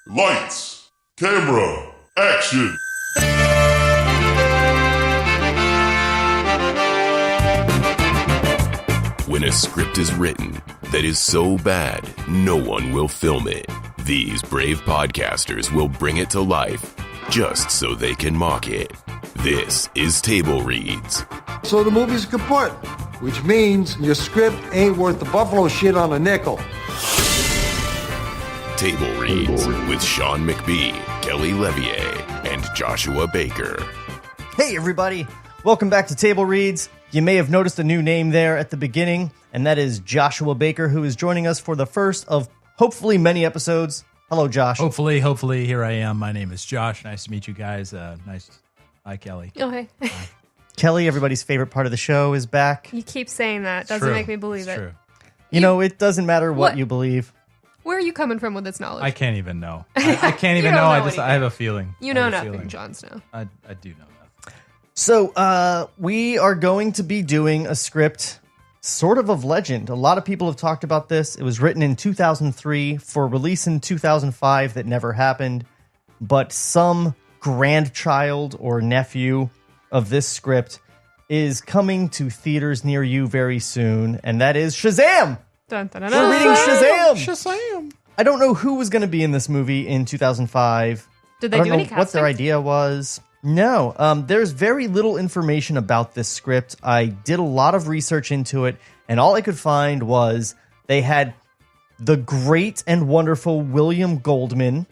Lights, camera, action. When a script is written that is so bad, no one will film it. These brave podcasters will bring it to life just so they can mock it. This is Table Reads. So the movie's kaput, which means your script ain't worth the buffalo shit on a nickel. Table Reads with Shawn McBee, Kelly Leviay, and Joshua Baker. Hey everybody, welcome back to Table Reads. You may have noticed a new name there at the beginning, and that is Joshua Baker, who is joining us for the first of hopefully many episodes. Hello, Josh. Hopefully, here I am. My name is Josh. Nice to meet you guys. Hi, Kelly. Oh, hey. Kelly, everybody's favorite part of the show, is back. You keep saying that. Doesn't make me believe it. True. You know, it doesn't matter what you believe. Where are you coming from with this knowledge? I can't even know. I can't even know. I have a feeling. You know nothing, Jon Snow. I do know nothing. So, we are going to be doing a script sort of legend. A lot of people have talked about this. It was written in 2003 for release in 2005 that never happened. But some grandchild or nephew of this script is coming to theaters near you very soon. And that is Shazam! Dun, dun, dun, We're reading Shazam! Shazam! I don't know who was going to be in this movie in 2005. Did they I do don't any know what their casting? idea was. No, there's very little information about this script. I did a lot of research into it, and all I could find was they had the great and wonderful William Goldman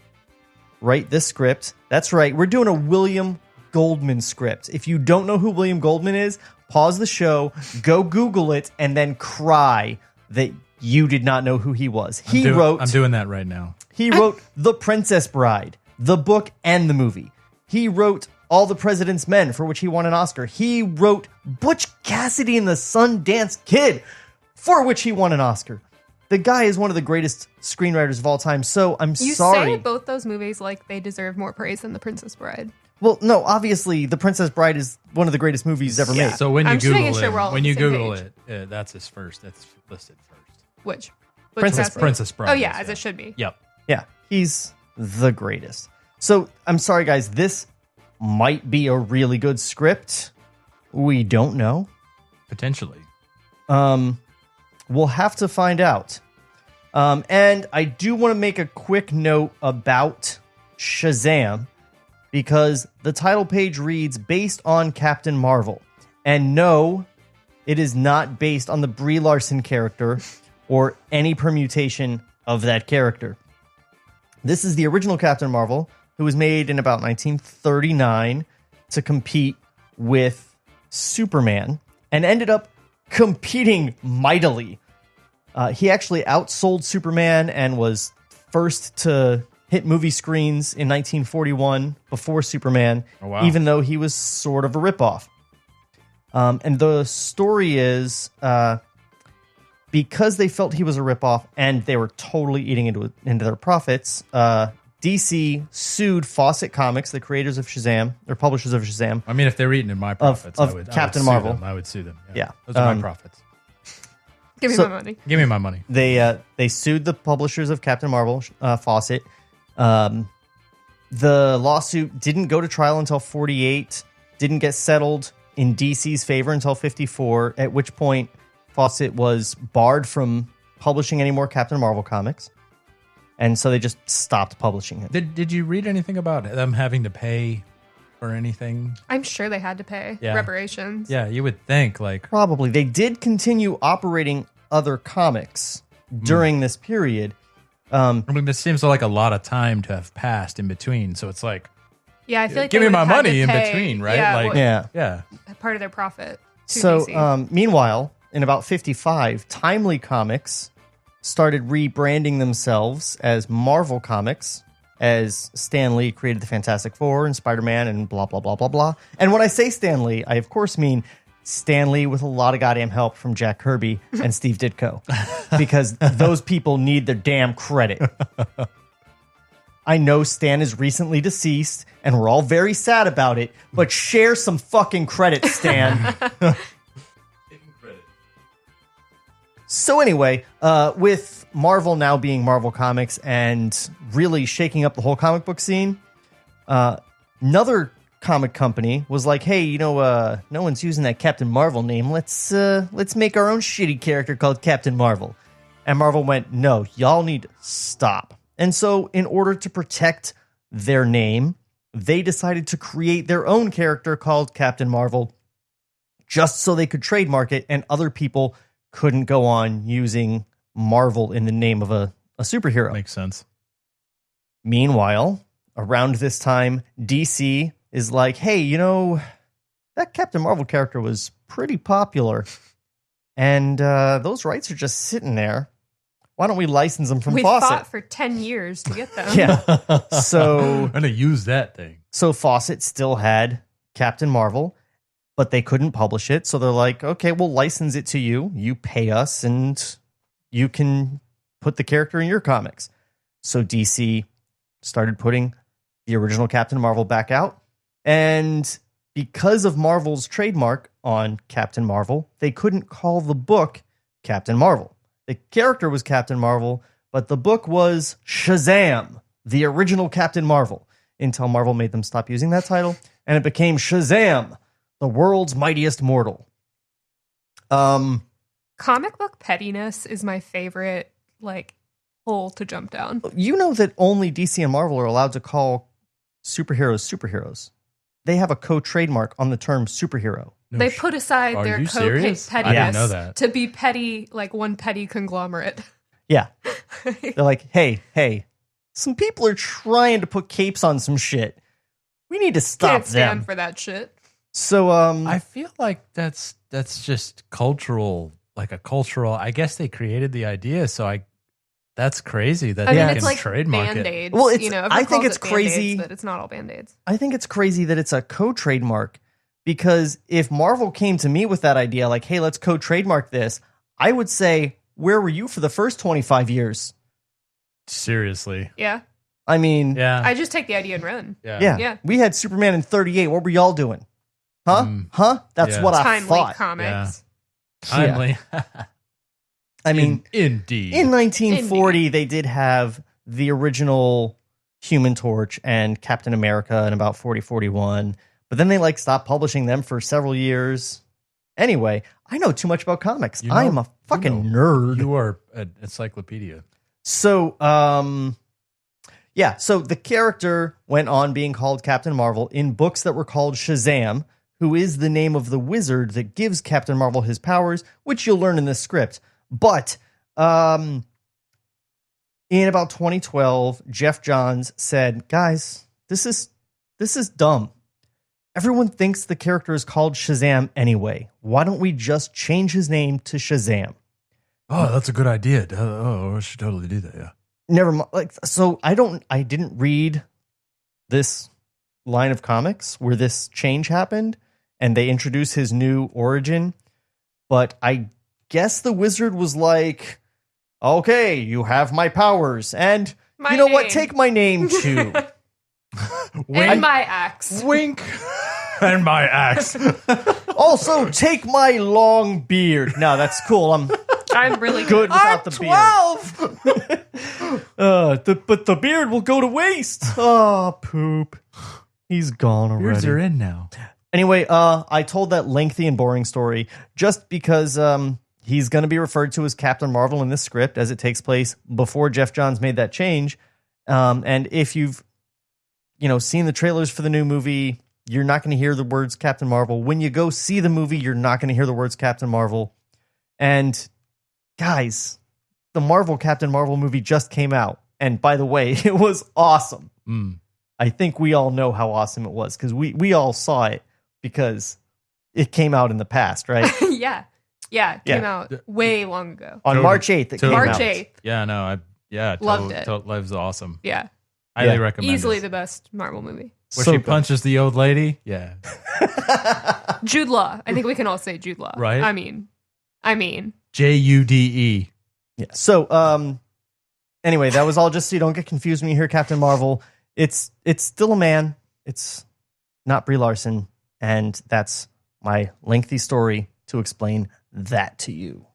write this script. That's right, we're doing a William Goldman script. If you don't know who William Goldman is, pause the show, go Google it, and then cry that you did not know who he was. I'm doing that right now. He wrote The Princess Bride, the book and the movie. He wrote All the President's Men, for which he won an Oscar. He wrote Butch Cassidy and the Sundance Kid, for which he won an Oscar. The guy is one of the greatest screenwriters of all time, so I'm sorry. You say both those movies like they deserve more praise than The Princess Bride. Well, no, obviously, The Princess Bride is one of the greatest movies ever made. So when you I'm just making Google sure we're all it, on when the you same Google page. it, that's his first. That's listed first. Which? Princess Bride. Oh, yeah, is, as it should be. Yep. Yeah, he's the greatest. So, I'm sorry, guys, this might be a really good script. We don't know. Potentially. We'll have to find out. And I do want to make a quick note about Shazam, because the title page reads, based on Captain Marvel. And no, it is not based on the Brie Larson character or any permutation of that character. This is the original Captain Marvel, who was made in about 1939 to compete with Superman, and ended up competing mightily. He actually outsold Superman and was first to hit movie screens in 1941 before Superman, even though he was sort of a ripoff. And the story is, because they felt he was a ripoff and they were totally eating into their profits, DC sued Fawcett Comics, the creators of Shazam, or publishers of Shazam. I mean, if they're eating in my profits, of I would Captain sue Marvel. them. I would sue them. Yeah. Those are my profits. Give me my money. Give me my money. They sued the publishers of Captain Marvel, Fawcett. The lawsuit didn't go to trial until 48, didn't get settled in DC's favor until 54, at which point Fawcett was barred from publishing any more Captain Marvel comics. And so they just stopped publishing it. Did you read anything about them having to pay or anything? I'm sure they had to pay reparations. Yeah, you would think like Probably. They did continue operating other comics during this period. I mean, this seems like a lot of time to have passed in between. So it's like, Yeah, I feel like give they me my would've had money to in pay- between, right? Yeah, Like, Yeah. part of their profit. To So, DC. meanwhile, in about 55, Timely Comics started rebranding themselves as Marvel Comics, as Stan Lee created the Fantastic Four and Spider-Man and blah, blah, blah, blah, blah. And when I say Stan Lee, I of course mean Stan Lee with a lot of goddamn help from Jack Kirby and Steve Ditko, because those people need their damn credit. I know Stan is recently deceased, and we're all very sad about it, but share some fucking credit, Stan. So anyway, with Marvel now being Marvel Comics and really shaking up the whole comic book scene, another comic company was like, hey, no one's using that Captain Marvel name. Let's make our own shitty character called Captain Marvel. And Marvel went, no, y'all need to stop. And so in order to protect their name, they decided to create their own character called Captain Marvel just so they could trademark it and other people couldn't go on using Marvel in the name of a superhero. Makes sense. Meanwhile, around this time, DC is like, hey, that Captain Marvel character was pretty popular. And those rights are just sitting there. Why don't we license them from We Fawcett? fought for 10 years to get them. Yeah. So I'm going to use that thing. So Fawcett still had Captain Marvel, but they couldn't publish it. So they're like, okay, we'll license it to you. You pay us and you can put the character in your comics. So DC started putting the original Captain Marvel back out. And because of Marvel's trademark on Captain Marvel, they couldn't call the book Captain Marvel. The character was Captain Marvel, but the book was Shazam, the original Captain Marvel, until Marvel made them stop using that title, and it became Shazam, the world's mightiest mortal. Comic book pettiness is my favorite, hole to jump down. You know that only DC and Marvel are allowed to call superheroes. They have a co-trademark on the term superhero. They put aside Are their you serious? pettiness I didn't know that. to be petty, like one petty conglomerate. Yeah. They're like, hey, some people are trying to put capes on some shit. We need to stop Can't stand them. for that shit. So, I feel like that's just cultural, like a cultural. I guess they created the idea, so that's crazy that I mean, they it's can like trademark it. Band-Aids. Well, everyone I think calls it's it Band-Aids, crazy. but it's not all Band-Aids. I think it's crazy that it's a co-trademark, because if Marvel came to me with that idea, like, hey, let's co-trademark this, I would say, where were you for the first 25 years? Seriously. Yeah. I mean, Yeah. I just take the idea and run. yeah. Yeah. We had Superman in 38. What were y'all doing? Huh? That's Yeah. what I Timely thought. comics. Timely. I mean, Indeed. in 1940, they did have the original Human Torch and Captain America in about 40-41. But then they stopped publishing them for several years. Anyway, I know too much about comics. I am a fucking nerd. You are an encyclopedia. So, so the character went on being called Captain Marvel in books that were called Shazam, who is the name of the wizard that gives Captain Marvel his powers, which you'll learn in this script. But in about 2012, Jeff Johns said, guys, this is dumb. Everyone thinks the character is called Shazam anyway. Why don't we just change his name to Shazam? Oh, that's a good idea. Oh, we should totally do that. Yeah. Never mind. So I didn't read this line of comics where this change happened and they introduce his new origin. But I guess the wizard was like, okay, you have my powers. And My you know what? name. Take my name too. And my axe. Wink. And my axe. Also, take my long beard. No, that's cool. I'm really Good good. without the beard. But the beard will go to waste. Oh, poop. He's gone already. Beards are in now. Anyway, I told that lengthy and boring story just because he's going to be referred to as Captain Marvel in this script, as it takes place before Jeff Johns made that change. And if you've seen the trailers for the new movie, you're not going to hear the words Captain Marvel. When you go see the movie, you're not going to hear the words Captain Marvel. And guys, the Marvel Captain Marvel movie just came out. And by the way, it was awesome. I think we all know how awesome it was because we all saw it because it came out in the past, right? Yeah. It came out way long ago. On March 8th, it came March out. 8th. Yeah, no, Loved it. Live's awesome. Yeah. Highly recommend Easily it. the best Marvel movie. Where So she good. punches the old lady? Yeah. Jude Law. I think we can all say Jude Law. Right. I mean. Jude. Yeah. So, anyway, that was all just so you don't get confused when you hear Captain Marvel. It's still a man. It's not Brie Larson. And that's my lengthy story to explain that to you.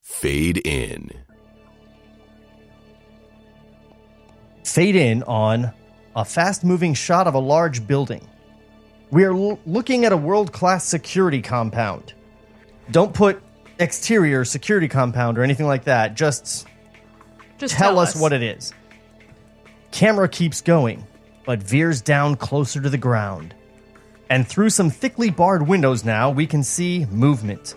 Fade in. Fade in on a fast-moving shot of a large building. We are looking at a world-class security compound. Don't put exterior security compound or anything like that. Just tell us what it is. Camera keeps going, but veers down closer to the ground. And through some thickly barred windows now, we can see movement.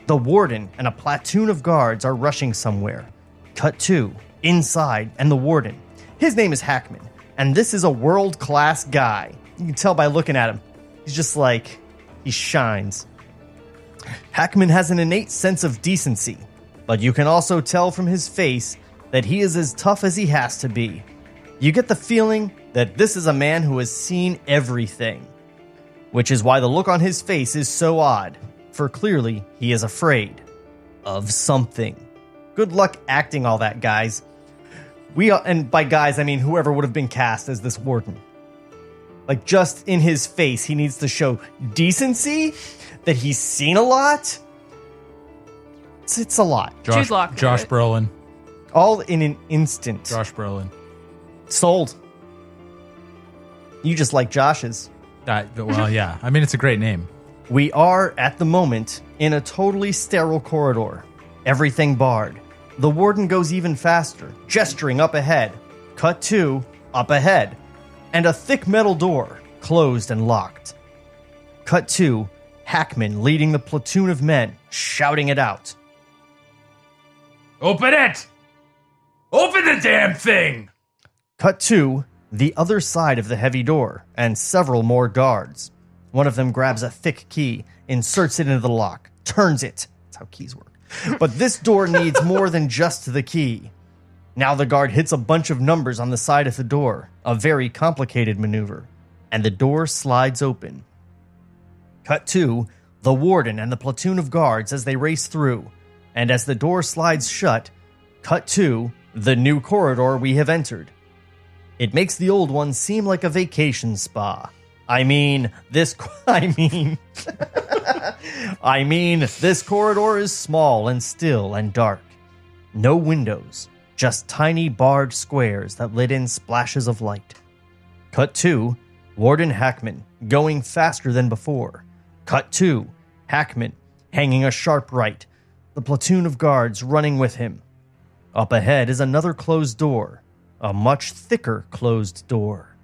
The warden and a platoon of guards are rushing somewhere. Cut 2, inside, and the warden. His name is Hackman, and this is a world-class guy. You can tell by looking at him. He's just like, he shines. Hackman has an innate sense of decency, but you can also tell from his face that he is as tough as he has to be. You get the feeling that this is a man who has seen everything, which is why the look on his face is so odd, for clearly he is afraid of something. Good luck acting all that, guys. And by guys, I mean whoever would have been cast as this warden. Like, just in his face, he needs to show decency, that he's seen a lot. It's a lot. Josh Brolin. All in an instant. Josh Brolin. Sold. You just like Josh's. Well, yeah. I mean, it's a great name. We are, at the moment, in a totally sterile corridor. Everything barred. The warden goes even faster, gesturing up ahead. Cut 2, up ahead. And a thick metal door, closed and locked. Cut 2, Hackman leading the platoon of men, shouting it out. Open it! Open the damn thing! Cut 2, the other side of the heavy door, and several more guards. One of them grabs a thick key, inserts it into the lock, turns it. That's how keys work. But this door needs more than just the key. Now the guard hits a bunch of numbers on the side of the door, a very complicated maneuver, and the door slides open. Cut 2, the warden and the platoon of guards as they race through, and as the door slides shut, cut 2, the new corridor we have entered. It makes the old one seem like a vacation spa. This corridor is small and still and dark. No windows, just tiny barred squares that let in splashes of light. Cut 2, Warden Hackman, going faster than before. Cut 2, Hackman, hanging a sharp right, the platoon of guards running with him. Up ahead is another closed door, a much thicker closed door.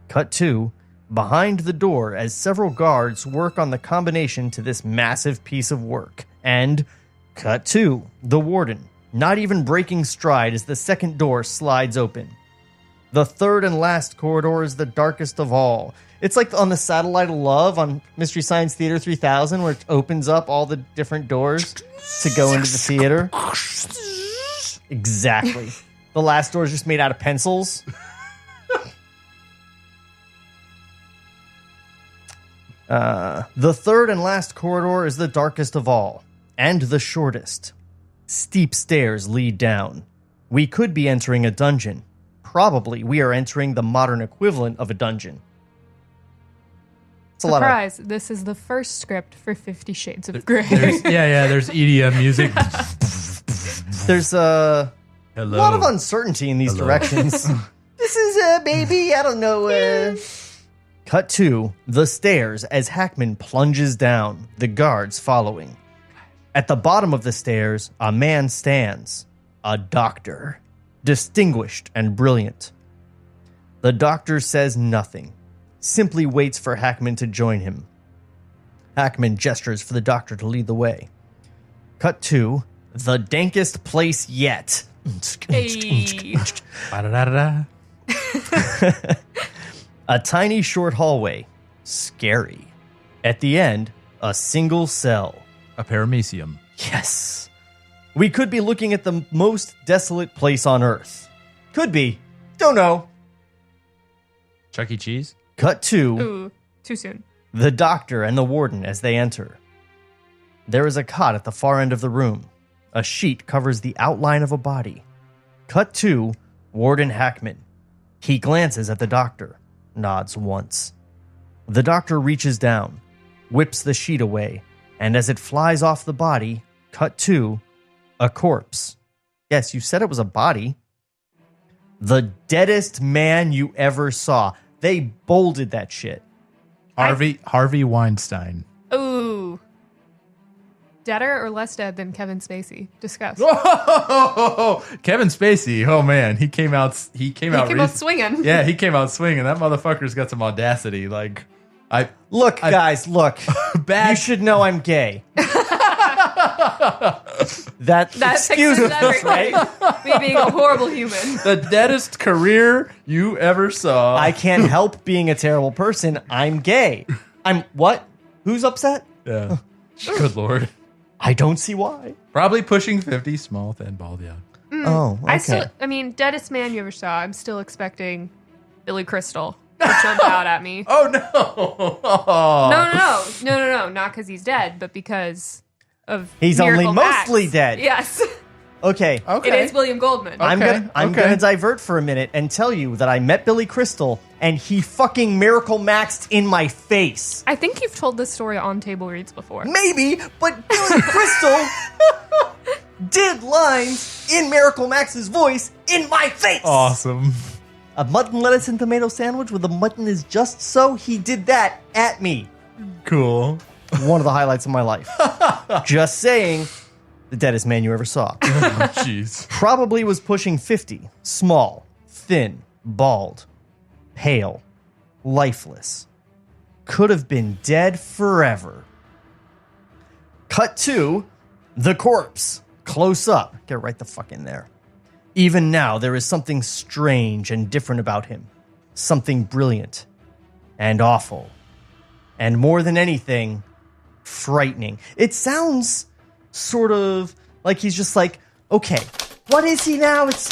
Cut 2, behind the door as several guards work on the combination to this massive piece of work. And cut 2, the warden, not even breaking stride as the second door slides open. The third and last corridor is the darkest of all. It's like on the Satellite of Love on Mystery Science Theater 3000, where it opens up all the different doors to go into the theater. Exactly. The last door is just made out of pencils. The third and last corridor is the darkest of all, and the shortest. Steep stairs lead down. We could be entering a dungeon. Probably we are entering the modern equivalent of a dungeon. It's Surprise, this is the first script for 50 Shades of Grey. There's EDM music. There's a lot of uncertainty in these directions. This is, baby, I don't know. Cut 2, the stairs as Hackman plunges down, the guards following. At the bottom of the stairs, a man stands. A doctor. Distinguished and brilliant. The doctor says nothing, simply waits for Hackman to join him. Hackman gestures for the doctor to lead the way. Cut 2, the dankest place yet. Hey. A tiny short hallway. Scary. At the end, a single cell. A paramecium. Yes. We could be looking at the most desolate place on Earth. Could be. Don't know. Chuck E. Cheese? Cut 2. Ooh, too soon. The doctor and the warden as they enter. There is a cot at the far end of the room. A sheet covers the outline of a body. Cut 2, Warden Hackman. He glances at the doctor, nods once. The doctor reaches down, whips the sheet away, and as it flies off the body, cut 2, a corpse. Yes, you said it was a body. The deadest man you ever saw. They bolded that shit. Harvey Weinstein. Ooh. Deader or less dead than Kevin Spacey? Discuss. Kevin Spacey. Oh man, he came out swinging. Yeah, he came out swinging. That motherfucker's got some audacity. Like, Look, guys, look. Bad. You should know I'm gay. That excuse me, fixes everything. right? Me being a horrible human. the deadest career you ever saw. I can't help being a terrible person. I'm gay. I'm what? Who's upset? Yeah. Good lord. I don't see why. Probably pushing 50, small, thin, bald. Yeah. Oh, okay. I mean, deadest man you ever saw. I'm still expecting Billy Crystal to jump out at me. Oh no. No. Not because he's dead, but because of He's Miracle only Max. mostly dead. Yes. Okay. It is William Goldman. I'm Okay. gonna divert for a minute and tell you that I met Billy Crystal and he fucking Miracle Maxed in my face. I think you've told this story on Table Reads before. Maybe, but Billy Crystal did lines in Miracle Max's voice in my face. Awesome. A mutton, lettuce, and tomato sandwich where the mutton is just so. He did that at me. Cool. One of the highlights of my life. Just saying, the deadest man you ever saw. Jeez. Probably was pushing 50. Small, thin, bald, pale, lifeless. Could have been dead forever. Cut to the corpse. Close up. Get right the fuck in there. Even now, there is something strange and different about him. Something brilliant and awful. And more than anything, frightening. It sounds sort of like he's just like, okay, what is he now? It's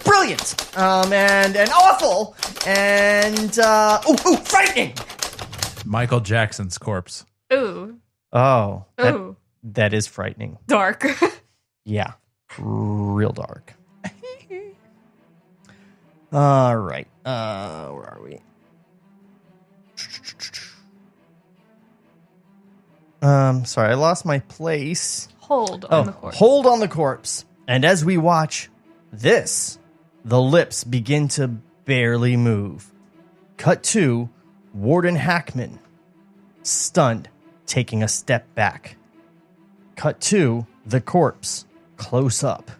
brilliant and awful and frightening. Michael Jackson's corpse. Ooh. Oh, Ooh. that is frightening. Dark. Yeah, real dark. All right, where are we? Sorry, I lost my place. Hold on the corpse. Hold on the corpse. And as we watch this, the lips begin to barely move. Cut to Warden Hackman, stunned, taking a step back. Cut to the corpse, close up.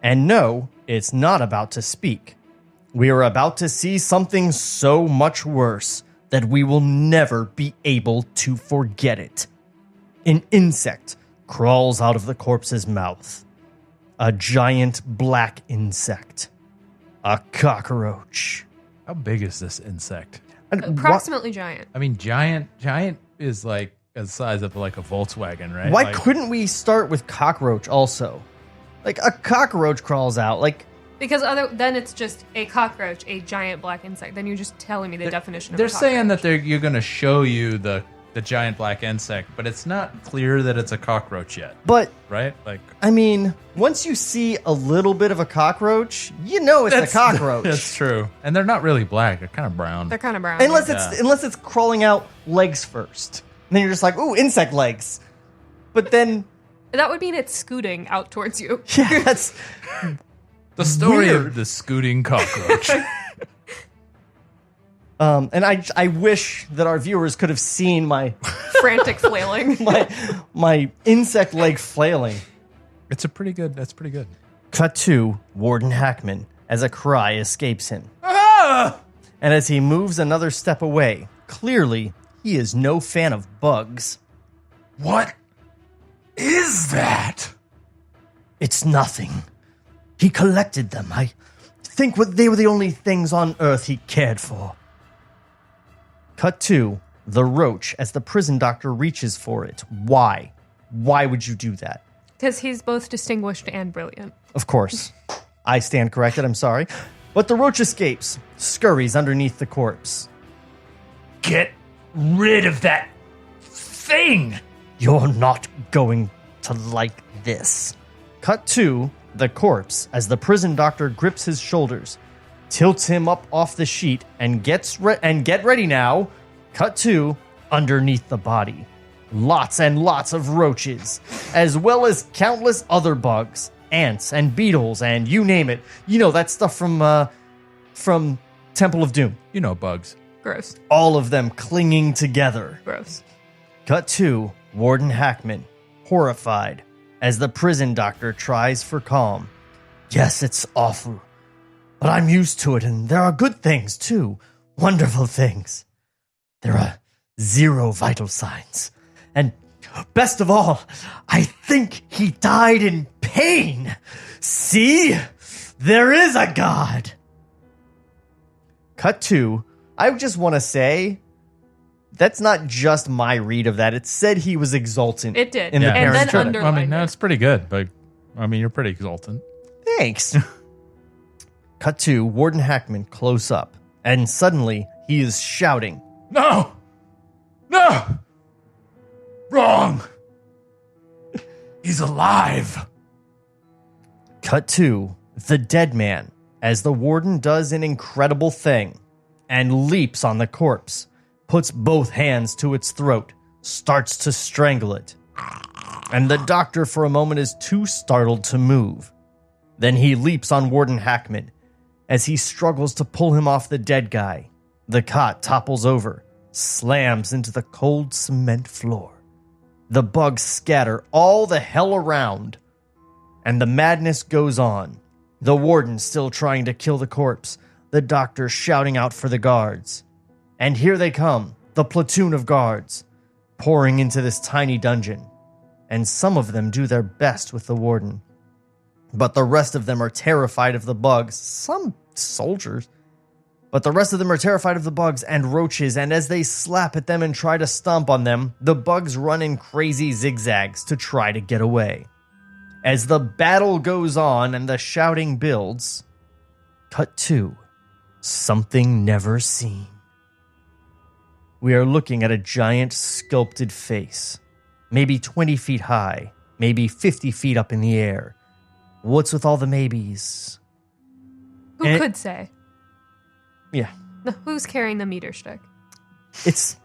And no, it's not about to speak. We are about to see something so much worse that we will never be able to forget it. An insect crawls out of the corpse's mouth. A giant black insect. A cockroach. How big is this insect? Approximately giant. I mean, giant is like the size of like a Volkswagen, right? Why Like, couldn't we start with cockroach also? Like a cockroach crawls out. Like Because then it's just a cockroach, a giant black insect. Then you're just telling me the definition of They're a cockroach. saying that you're going to show you the giant black insect, but it's not clear that it's a cockroach yet, but right? Like, I mean, once you see a little bit of a cockroach, you know it's a cockroach. That's true. And they're not really black; they're kind of brown. They're kind of brown. Unless it's crawling out legs first. And then you're just like, ooh, insect legs. But then That would mean it's scooting out towards you. yeah, that's the story weird. of the scooting cockroach. and I wish that our viewers could have seen my Frantic flailing. my insect leg flailing. That's pretty good. Cut to Warden Hackman as a cry escapes him. Ah! And as he moves another step away, clearly he is no fan of bugs. What is that? It's nothing. He collected them. I think they were the only things on Earth he cared for. Cut to the roach as the prison doctor reaches for it. Why? Why would you do that? Because he's both distinguished and brilliant. Of course. I stand corrected, I'm sorry. But the roach escapes, scurries underneath the corpse. Get rid of that thing. You're not going to like this. Cut to the corpse as the prison doctor grips his shoulders, tilts him up off the sheet, and get ready now. Cut to underneath the body. Lots and lots of roaches, as well as countless other bugs, ants and beetles, and you name it. You know, that stuff from Temple of Doom. You know, bugs. Gross. All of them clinging together. Gross. Cut to Warden Hackman, horrified, as the prison doctor tries for calm. Yes, it's awful, but I'm used to it, and there are good things, too. Wonderful things. There are 0 vital signs. And best of all, I think he died in pain. See? There is a God. Cut to, I just want to say, that's not just my read of that. It said he was exultant. It did. In the And parents' then credit. underlined I mean, it. that's pretty good, but I mean, you're pretty exultant. Thanks. Cut to Warden Hackman close up, and suddenly he is shouting. No! No! Wrong! He's alive! Cut to the dead man, as the warden does an incredible thing and leaps on the corpse, puts both hands to its throat, starts to strangle it. And the doctor for a moment is too startled to move. Then he leaps on Warden Hackman as he struggles to pull him off the dead guy. The cot topples over, slams into the cold cement floor. The bugs scatter all the hell around, and the madness goes on. The warden still trying to kill the corpse, the doctor shouting out for the guards. And here they come, the platoon of guards, pouring into this tiny dungeon. And some of them do their best with the warden. But the rest of them are terrified of the bugs. Some soldiers. But the rest of them are terrified of the bugs and roaches, and as they slap at them and try to stomp on them, the bugs run in crazy zigzags to try to get away. As the battle goes on and the shouting builds, cut to something never seen. We are looking at a giant sculpted face, maybe 20 feet high, maybe 50 feet up in the air. What's with all the maybes? Who could say? Yeah. Who's carrying the meter stick? It's,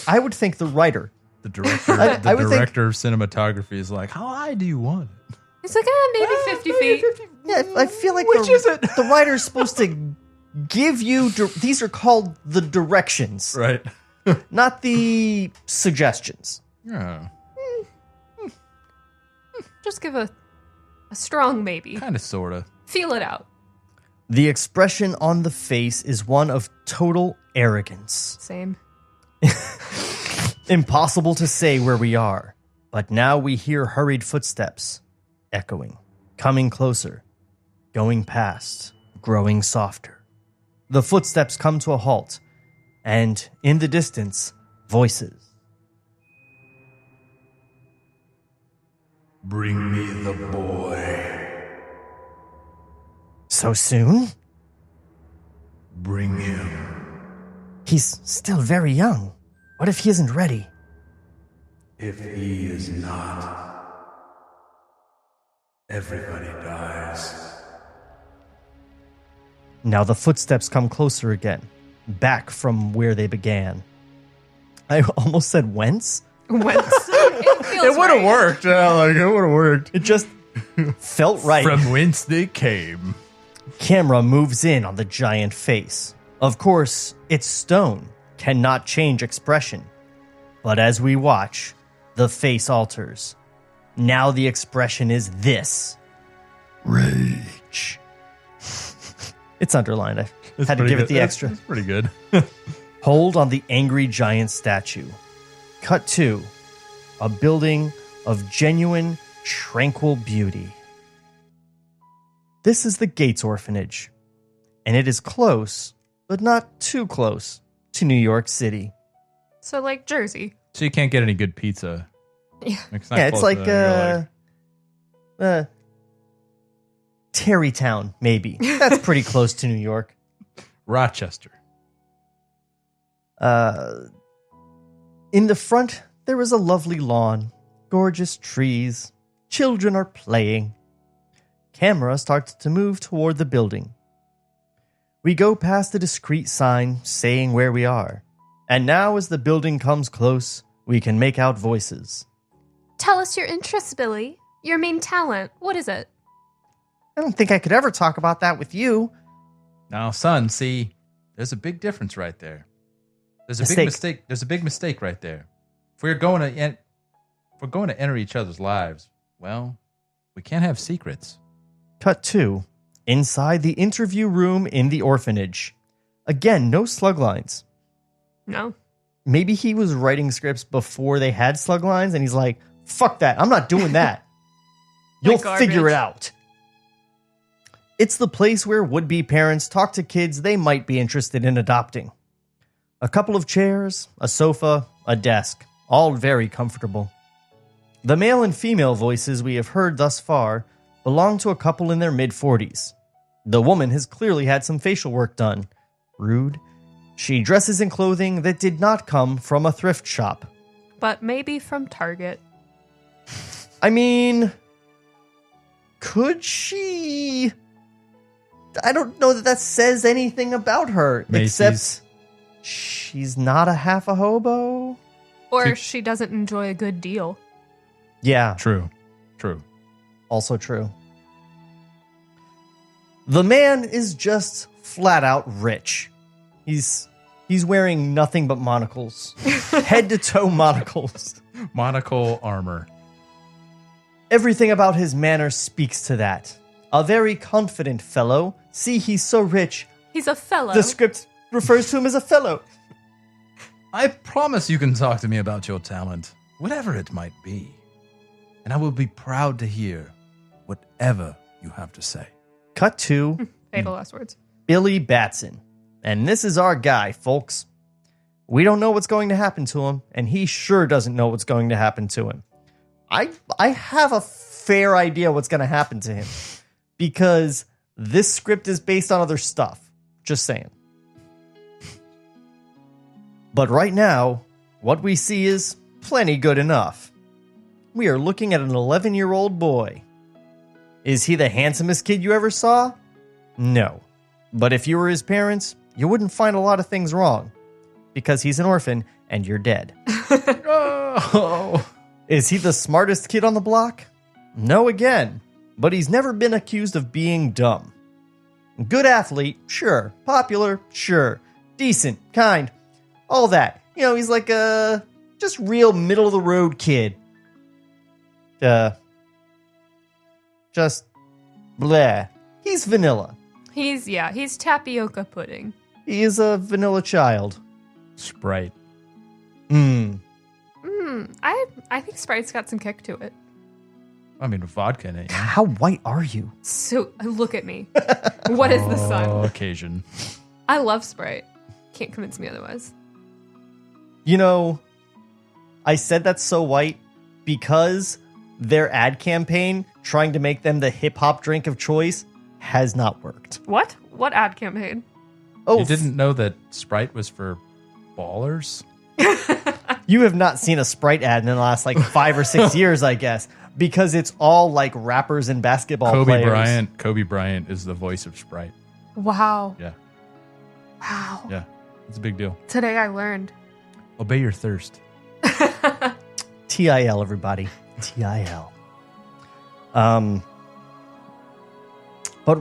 I would think the writer. The director, I would think- director of cinematography is like, how high do you want it? It's like, maybe 50 feet. Yeah, I feel like Which is it? the writer's supposed to give you, these are called the directions, Right. not the suggestions. Yeah. Just give a strong maybe. Kind of, sort of. Feel it out. The expression on the face is one of total arrogance. Same. Impossible to say where we are, but now we hear hurried footsteps, echoing, coming closer, going past, growing softer. The footsteps come to a halt, and in the distance, voices. Bring me the boy. So soon? Bring him. He's still very young. What if he isn't ready? If he is not, everybody dies. Now the footsteps come closer again, back from where they began. I almost said whence? It It would have worked. Yeah, like it would have worked. It just felt right. From whence they came. Camera moves in on the giant face. Of course, it's stone, cannot change expression. But as we watch, the face alters. Now the expression is this. Rage. It's underlined. I It's had to pretty give it good. the That's- extra. That's pretty good. Hold on the angry giant statue. Cut to a building of genuine, tranquil beauty. This is the Gates Orphanage, and it is close, but not too close, to New York City. So, like Jersey. So you can't get any good pizza. Yeah. It's not Yeah, it's close like, to that. You're Terrytown, maybe. That's pretty close to New York. Rochester. In the front, there is a lovely lawn, gorgeous trees, children are playing. Camera starts to move toward the building. We go past a discreet sign saying where we are, and now as the building comes close, we can make out voices. Tell us your interests, Billy. Your main talent. What is it? I don't think I could ever talk about that with you. Now, son, see, there's a big difference right there. There's a big mistake. There's a big mistake right there. If we're going to enter each other's lives, well, we can't have secrets. Cut 2. Inside the interview room in the orphanage. Again, no slug lines. No. Maybe he was writing scripts before they had slug lines, and he's like, fuck that, I'm not doing that. You'll figure it out. It's the place where would-be parents talk to kids they might be interested in adopting. A couple of chairs, a sofa, a desk, all very comfortable. The male and female voices we have heard thus far belong to a couple in their mid-40s. The woman has clearly had some facial work done. Rude. She dresses in clothing that did not come from a thrift shop. But maybe from Target. I mean, could she? I don't know that says anything about her. Macy's. Except she's not a half a hobo. Or she doesn't enjoy a good deal. Yeah. True. Also true. The man is just flat out rich. He's wearing nothing but monocles. Head to toe monocles. Monocle armor. Everything about his manner speaks to that. A very confident fellow. See, he's so rich. He's a fellow. The script refers to him as a fellow. I promise you can talk to me about your talent, whatever it might be. And I will be proud to hear whatever you have to say. Cut to Fatal last words. Billy Batson. And this is our guy, folks. We don't know what's going to happen to him, and he sure doesn't know what's going to happen to him. I have a fair idea what's going to happen to him, because this script is based on other stuff. Just saying. But right now, what we see is plenty good enough. We are looking at an 11-year-old boy. Is he the handsomest kid you ever saw? No. But if you were his parents, you wouldn't find a lot of things wrong. Because he's an orphan and you're dead. Oh. Is he the smartest kid on the block? No again. But he's never been accused of being dumb. Good athlete, sure. Popular, sure. Decent, kind, all that. You know, he's like a just real middle-of-the-road kid. Just bleh. He's vanilla. He's tapioca pudding. He is a vanilla child. Sprite. I think Sprite's got some kick to it. I mean, with vodka in it. Yeah. How white are you? So, look at me. What is the sun? Occasion. I love Sprite. Can't convince me otherwise. You know, I said that's so white because their ad campaign trying to make them the hip-hop drink of choice has not worked. What? What ad campaign? Oh, You didn't know that Sprite was for ballers? You have not seen a Sprite ad in the last like 5 or 6 years, I guess, because it's all like rappers and basketball players. Kobe Bryant is the voice of Sprite. Wow. Yeah. Wow. Yeah. It's a big deal. Today I learned. Obey your thirst. TIL, everybody. TIL. But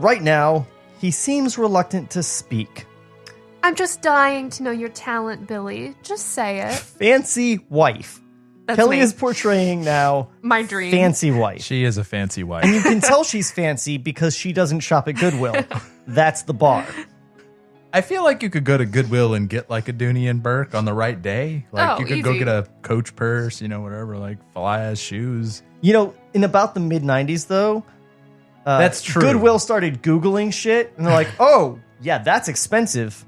right now, he seems reluctant to speak. I'm just dying to know your talent, Billy. Just say it. Fancy wife. That's Kelly me. is portraying now My dream. fancy wife. She is a fancy wife. And you can tell she's fancy because she doesn't shop at Goodwill. That's the bar. I feel like you could go to Goodwill and get like a Dooney and Burke on the right day. Like Oh, you could go easy. get a Coach purse, whatever, like fly-ass shoes. You know, in about the mid-90s, though, That's true. Goodwill started Googling shit, and they're like, oh, yeah, that's expensive.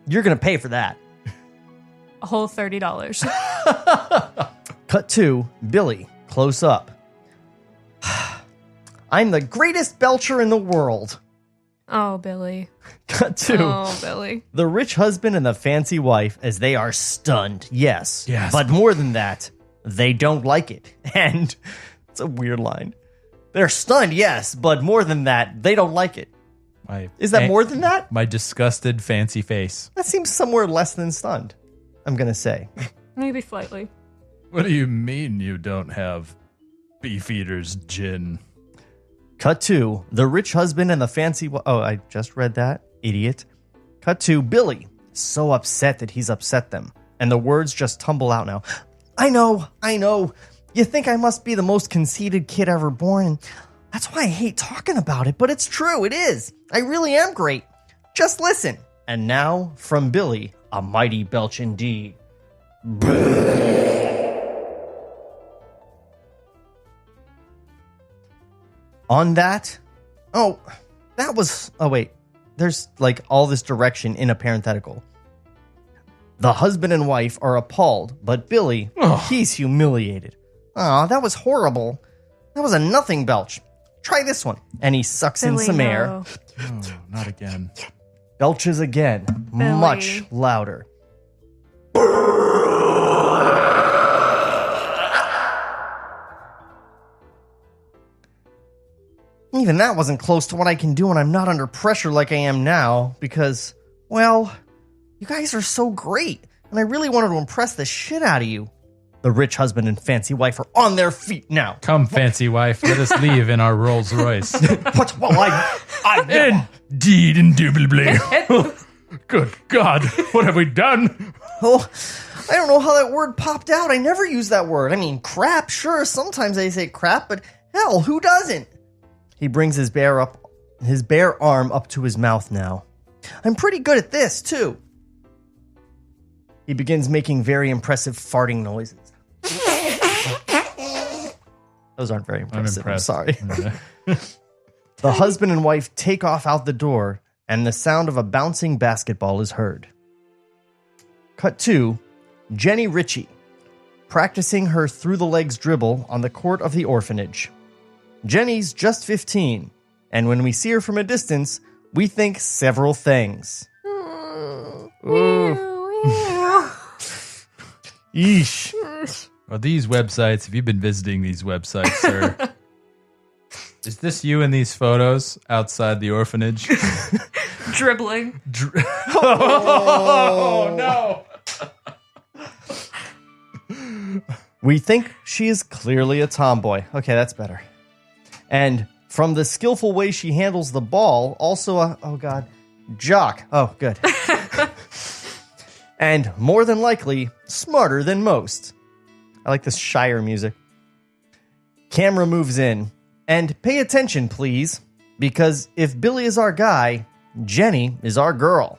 You're going to pay for that. A whole $30. Cut to Billy, close up. I'm the greatest belcher in the world. Oh, Billy. Cut to Oh, Billy. the rich husband and the fancy wife as they are stunned. Yes. Yes. But more than that, they don't like it. And it's a weird line. They're stunned, yes, but more than that, they don't like it. Is that more than that? My disgusted fancy face. That seems somewhere less than stunned, I'm going to say. Maybe slightly. What do you mean you don't have Beefeater's gin? Cut to the rich husband and the fancy... Oh, I just read that. Idiot. Cut to Billy, so upset that he's upset them. And the words just tumble out now. I know. You think I must be the most conceited kid ever born, and that's why I hate talking about it, but it's true, it is. I really am great. Just listen. And now, from Billy, a mighty belch indeed. On that... Oh, wait. There's like all this direction in a parenthetical. The husband and wife are appalled, but Billy, he's humiliated. Aw, that was horrible. That was a nothing belch. Try this one. And he sucks in some air. Oh, not again. Belches again, much louder. Even that wasn't close to what I can do when I'm not under pressure like I am now, because, well, you guys are so great, and I really wanted to impress the shit out of you. The rich husband and fancy wife are on their feet now. Come, fancy wife, let us leave in our Rolls Royce. What? Well, I Indeed, indubitably. Good God, what have we done? Oh, I don't know how that word popped out. I never use that word. I mean, crap, sure, sometimes I say crap, but hell, who doesn't? He brings his bare arm up to his mouth now. I'm pretty good at this, too. He begins making very impressive farting noises. Those aren't very impressive. I'm sorry. The husband and wife take off out the door, and the sound of a bouncing basketball is heard. Cut to Jenny Ritchie, practicing her through-the-legs dribble on the court of the orphanage. Jenny's just 15, and when we see her from a distance, we think several things. Yeesh. Are these websites, have you been visiting these websites, sir? Is this you in these photos outside the orphanage? Dribbling. Oh, no. We think she is clearly a tomboy. Okay, that's better. And from the skillful way she handles the ball, also a, jock. Oh, good. And more than likely, smarter than most. I like this Shire music. Camera moves in. And pay attention, please, because if Billy is our guy, Jenny is our girl.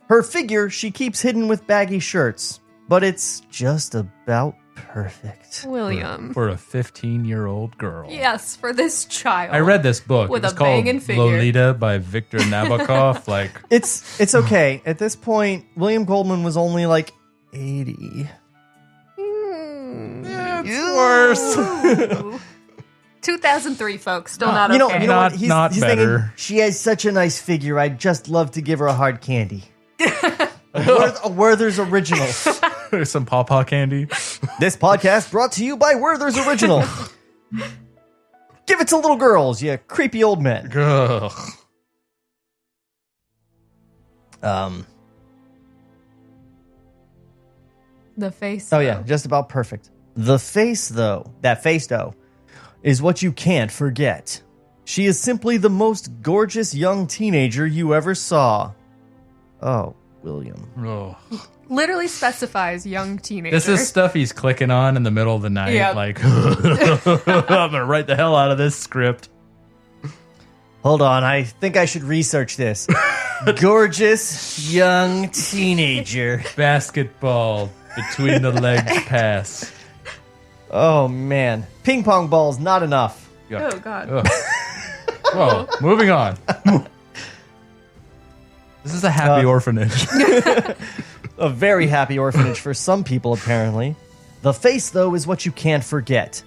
Her figure she keeps hidden with baggy shirts, but it's just about perfect. William. For a 15-year-old girl. Yes, for this child. I read this book. With It was a called banging figure. Lolita by Victor Nabokov. It's okay. At this point, William Goldman was only like 80. It's worse. 2003, folks. Still not You okay. know what? Not He's better. thinking, she has such a nice figure. I'd just love to give her a hard candy. A Werther's Original. Some pawpaw candy. This podcast brought to you by Werther's Original. Give it to little girls, you creepy old men. Ugh. The face. Oh, yeah, just about perfect. The face, though, is what you can't forget. She is simply the most gorgeous young teenager you ever saw. Oh, William. Oh. Literally specifies young teenager. This is stuff he's clicking on in the middle of the night. Yep. Like, I'm going to write the hell out of this script. Hold on, I think I should research this. Gorgeous young teenager. Basketball between the legs pass. Oh, man. Ping pong balls, not enough. Oh, God. Ugh. Whoa, moving on. This is a happy orphanage. A very happy orphanage for some people, apparently. The face, though, is what you can't forget.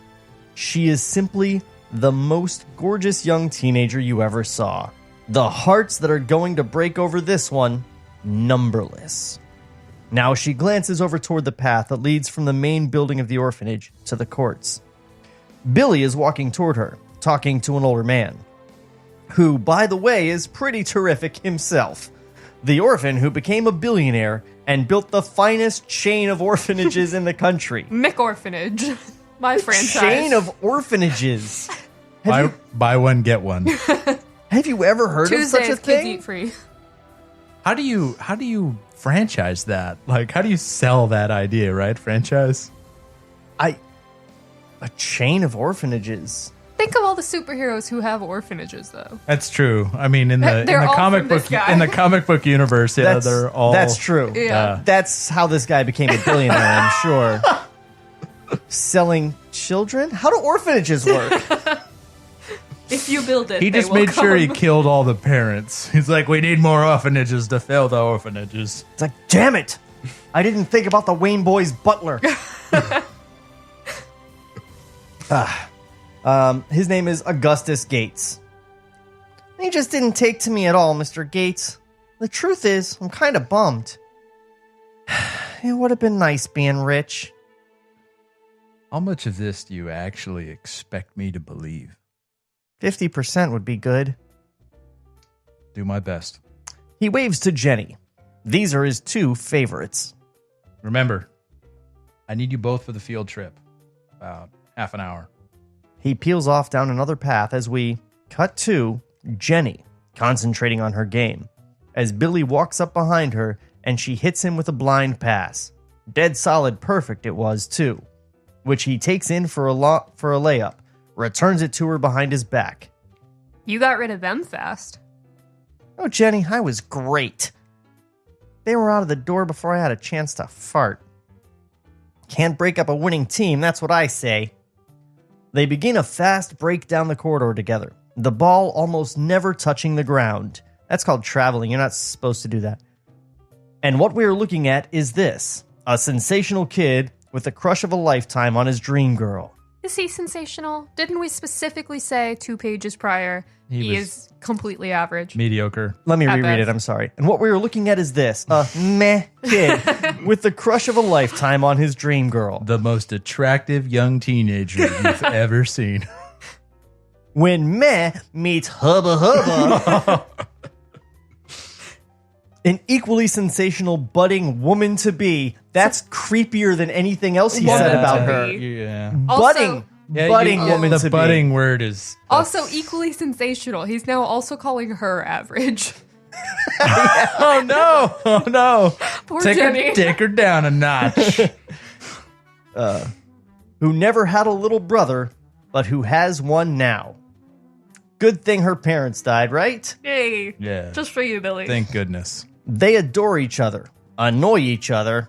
She is simply the most gorgeous young teenager you ever saw. The hearts that are going to break over this one, numberless. Now she glances over toward the path that leads from the main building of the orphanage to the courts. Billy is walking toward her, talking to an older man, who, by the way, is pretty terrific himself. the orphan who became a billionaire and built the finest chain of orphanages in the country. McOrphanage. My franchise. Chain of orphanages. Buy one, get one. Have you ever heard of such a Tuesdays, kids thing? eat free. How do you franchise that? Like, how do you sell that idea, right? Franchise? A chain of orphanages. Think of all the superheroes who have orphanages, though. That's true. I mean, in the They're all comic from book this guy. in the comic book universe, yeah, they're all. That's true. Yeah. That's how this guy became a billionaire, I'm sure. Selling children? How do orphanages work? If you build it, He they just will made sure he come. killed all the parents. He's like, we need more orphanages to fill the orphanages. It's like, damn it! I didn't think about the Wayne boy's butler. His name is Augustus Gates. He just didn't take to me at all, Mr. Gates. The truth is, I'm kind of bummed. It would have been nice being rich. How much of this do you actually expect me to believe? 50% would be good. Do my best. He waves to Jenny. These are his two favorites. Remember, I need you both for the field trip. About half an hour. He peels off down another path as we cut to Jenny, concentrating on her game, as Billy walks up behind her and she hits him with a blind pass. Dead solid perfect it was, too, which he takes in for a layup, returns it to her behind his back. You got rid of them fast. Oh, Jenny, I was great. They were out of the door before I had a chance to fart. Can't break up a winning team, that's what I say. They begin a fast break down the corridor together, the ball almost never touching the ground. That's called traveling. You're not supposed to do that. And what we are looking at is this: a sensational kid with a crush of a lifetime on his dream girl. Is he sensational? Didn't we specifically say 2 pages prior he was is completely average? Mediocre. Let me At reread it, best. I'm sorry. And what we are looking at is this: a meh kid with the crush of a lifetime on his dream girl. The most attractive young teenager you've ever seen. When meh meets hubba hubba. An equally sensational budding woman-to-be. That's creepier than anything else he said about her. Yeah. Also, Budding woman-to-be. The budding word is... also equally sensational. He's now also calling her average. Oh, no. Oh, no. Poor Take Jenny. her down a notch. Who never had a little brother, but who has one now. Good thing her parents died, right? Yay. Yeah. Just for you, Billy. Thank goodness. They adore each other, annoy each other,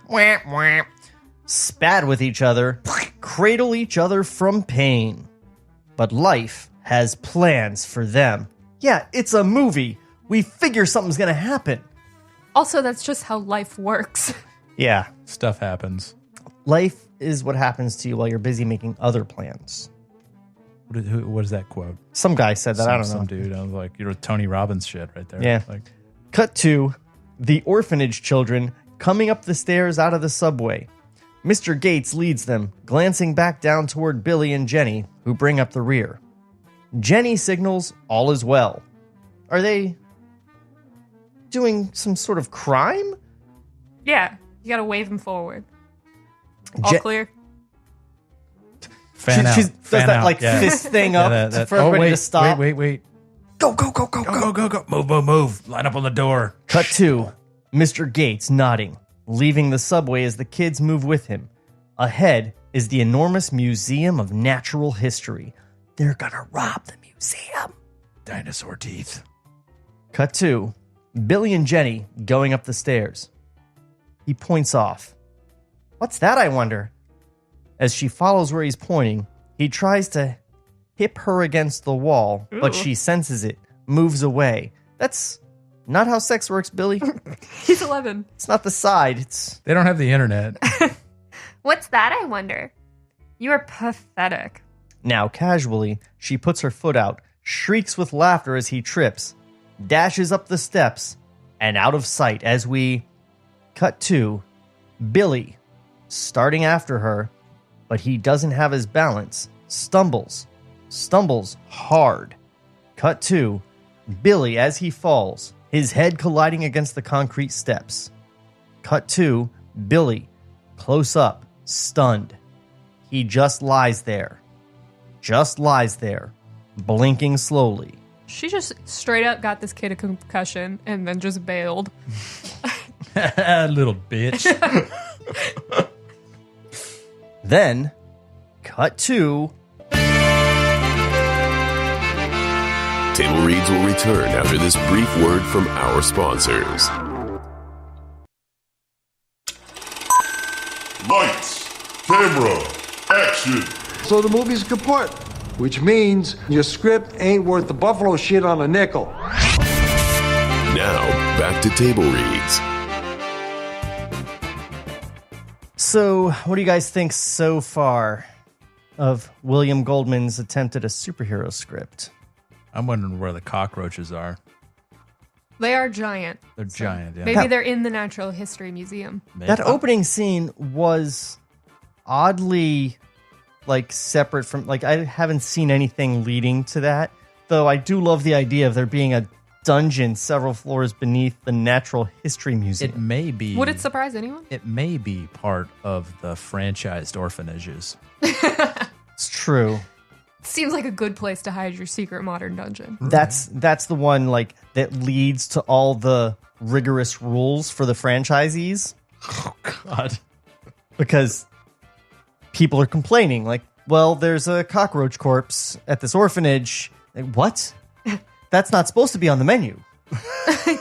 spat with each other, cradle each other from pain. But life has plans for them. Yeah, it's a movie. We figure something's gonna happen. Also, that's just how life works. Yeah, Stuff happens. life is what happens to you while you're busy making other plans. What is that quote? Some guy said that, I don't know. Some dude. I was like, you're Tony Robbins shit right there. Yeah. Like, Cut to the orphanage children coming up the stairs out of the subway. Mr. Gates leads them, glancing back down toward Billy and Jenny, who bring up the rear. Jenny signals all is well. Are they doing some sort of crime? Yeah, you gotta wave him forward. All Je- clear? fan out. She does fan that out, like yeah. fist thing Yeah, up for everybody to stop. Wait. Go, go, go, go, Go, go, go. Move. Line up on the door. Cut to Mr. Gates nodding, leaving the subway as the kids move with him. Ahead is the enormous Museum of Natural History. They're gonna rob the museum. Dinosaur teeth. Cut to Billy and Jenny going up the stairs. He points off. What's that, I wonder? As she follows where he's pointing, he tries to hip her against the wall, but Ooh. she senses it, moves away. That's not how sex works, Billy. He's 11. It's not the side, it's... They don't have the internet. What's that, I wonder? You are pathetic. Now, casually, she puts her foot out, shrieks with laughter as he trips, dashes up the steps, and out of sight as we cut to Billy, starting after her, but he doesn't have his balance, stumbles hard. Cut to Billy as he falls, his head colliding against the concrete steps. Cut to Billy, close up, stunned. He just lies there, blinking slowly. She just straight up got this kid a concussion and then just bailed. Little bitch. Then, cut to... Table Reads will return after this brief word from our sponsors. Lights, camera, action. So the movie's kaput, which means your script ain't worth the buffalo shit on a nickel. Now, back to Table Reads. So, what do you guys think so far of William Goldman's attempt at a superhero script? I'm wondering where the cockroaches are. They are giant. They're giant, yeah. Maybe they're in the Natural History Museum. Maybe. That opening scene was oddly, separate from... I haven't seen anything leading to that. Though I do love the idea of there being a dungeon several floors beneath the Natural History Museum. It may be... Would it surprise anyone? It may be part of the franchised orphanages. It's true. Seems like a good place to hide your secret modern dungeon. That's the one that leads to all the rigorous rules for the franchisees. Oh, God. Because people are complaining, well, there's a cockroach corpse at this orphanage. What? That's not supposed to be on the menu.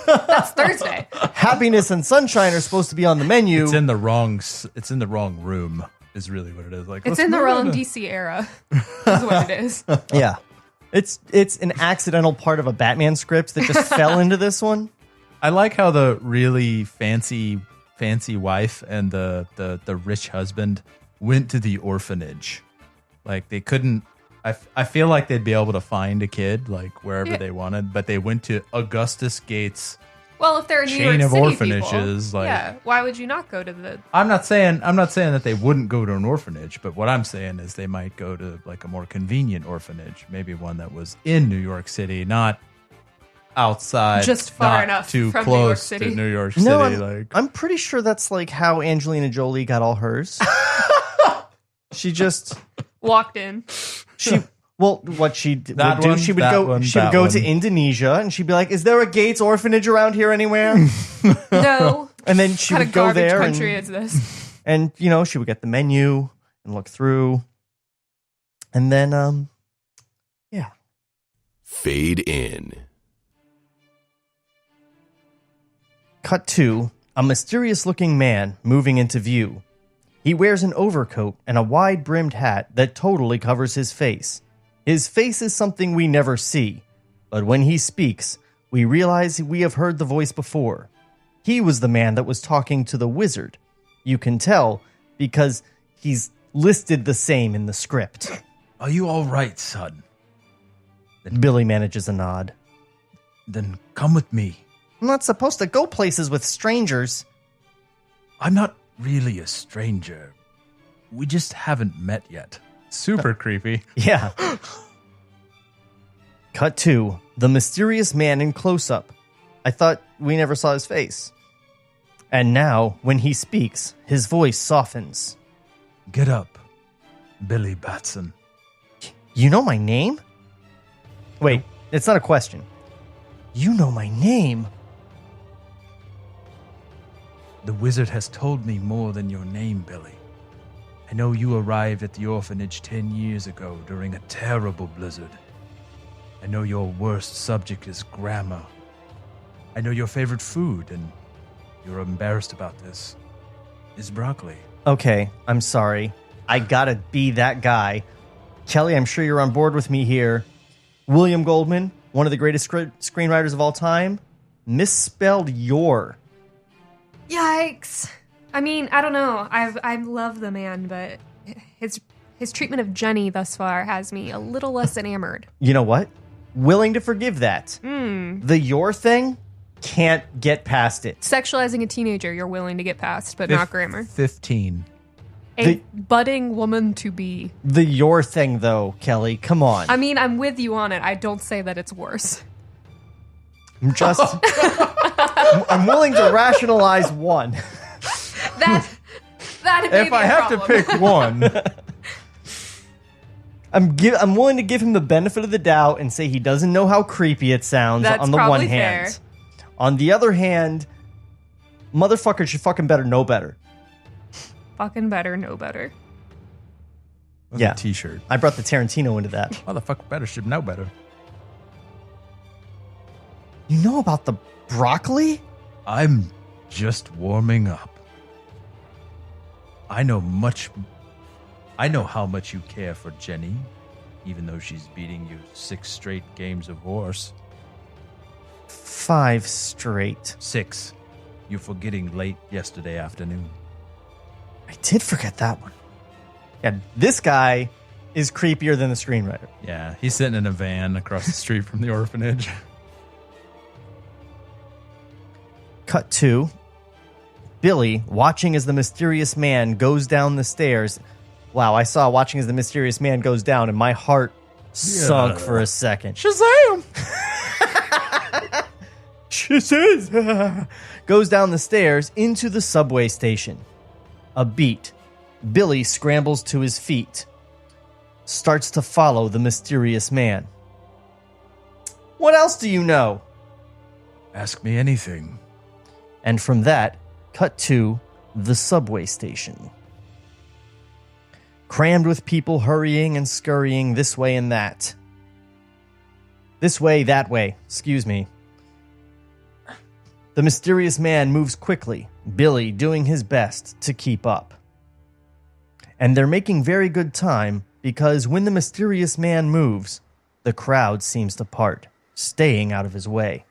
That's Thursday. Happiness and sunshine are supposed to be on the menu. It's in the wrong room. Is really what it is. It's in the wrong DC era. Is what it is. Yeah. It's an accidental part of a Batman script that just fell into this one. I like how the really fancy wife and the rich husband went to the orphanage. They couldn't... I feel like they'd be able to find a kid wherever they wanted, but they went to Augustus Gates. Well, if they're in New chain York of City orphanages, people, why would you not go to the... I'm not saying that they wouldn't go to an orphanage, but what I'm saying is they might go to a more convenient orphanage, maybe one that was in New York City, not outside, just far not enough too from close New York City. to New York City. No, I'm pretty sure that's how Angelina Jolie got all hers. She just walked in. What she would do, she would go to Indonesia and she'd be like, "Is there a Gates orphanage around here anywhere?" No. And then she would go there. What kind of garbage country is this? And she would get the menu and look through, and then Fade in. Cut to a mysterious-looking man moving into view. He wears an overcoat and a wide-brimmed hat that totally covers his face. His face is something we never see, but when he speaks, we realize we have heard the voice before. He was the man that was talking to the wizard. You can tell because he's listed the same in the script. Are you all right, son? Billy manages a nod. Then come with me. I'm not supposed to go places with strangers. I'm not really a stranger. We just haven't met yet. Super creepy. Yeah. Cut to the mysterious man in close-up. I thought we never saw his face. And now, when he speaks, his voice softens. Get up, Billy Batson. You know my name? Wait, it's not a question. You know my name? The wizard has told me more than your name, Billy. I know you arrived at the orphanage 10 years ago during a terrible blizzard. I know your worst subject is grammar. I know your favorite food, and you're embarrassed about this, is broccoli. Okay, I'm sorry. I gotta be that guy. Kelly, I'm sure you're on board with me here. William Goldman, one of the greatest screenwriters of all time, misspelled your. Yikes. I mean, I don't know. I love the man, but his treatment of Jenny thus far has me a little less enamored. You know what? Willing to forgive that. The your thing, can't get past it. Sexualizing a teenager, you're willing to get past, but not grammar. 15. A budding woman to be. The your thing, though, Kelly, come on. I mean, I'm with you on it. I don't say that it's worse. I'm willing to rationalize one. That may If be I a have problem. to pick one, I'm willing to give him the benefit of the doubt and say he doesn't know how creepy it sounds That's on the one probably hand. fair. On the other hand, motherfucker should fucking better know better. Fucking better, know better. Yeah. a T-shirt. I brought the Tarantino into that. Motherfucker better should know better. You know about the broccoli? I'm just warming up. I know how much you care for Jenny, even though she's beating you 6 straight games of horse. 5 straight. 6. You're forgetting late yesterday afternoon. I did forget that one. Yeah, this guy is creepier than the screenwriter. Yeah, he's sitting in a van across the street from the orphanage. Cut to Billy watching as the mysterious man goes down the stairs. Wow, I saw watching as the mysterious man goes down and my heart sunk for a second. Shazam! Shazam! Goes down the stairs into the subway station. A beat. Billy scrambles to his feet. Starts to follow the mysterious man. What else do you know? Ask me anything. And from that, cut to the subway station. Crammed with people hurrying and scurrying this way and that. This way, that way, excuse me. The mysterious man moves quickly, Billy doing his best to keep up. And they're making very good time because when the mysterious man moves, the crowd seems to part, staying out of his way.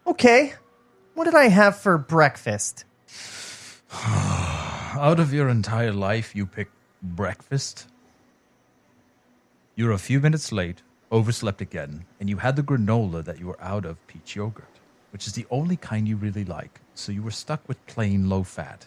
Okay, what did I have for breakfast? Out of your entire life, you picked breakfast? You're a few minutes late, overslept again, and you had the granola that you were out of peach yogurt, which is the only kind you really like, so you were stuck with plain low-fat.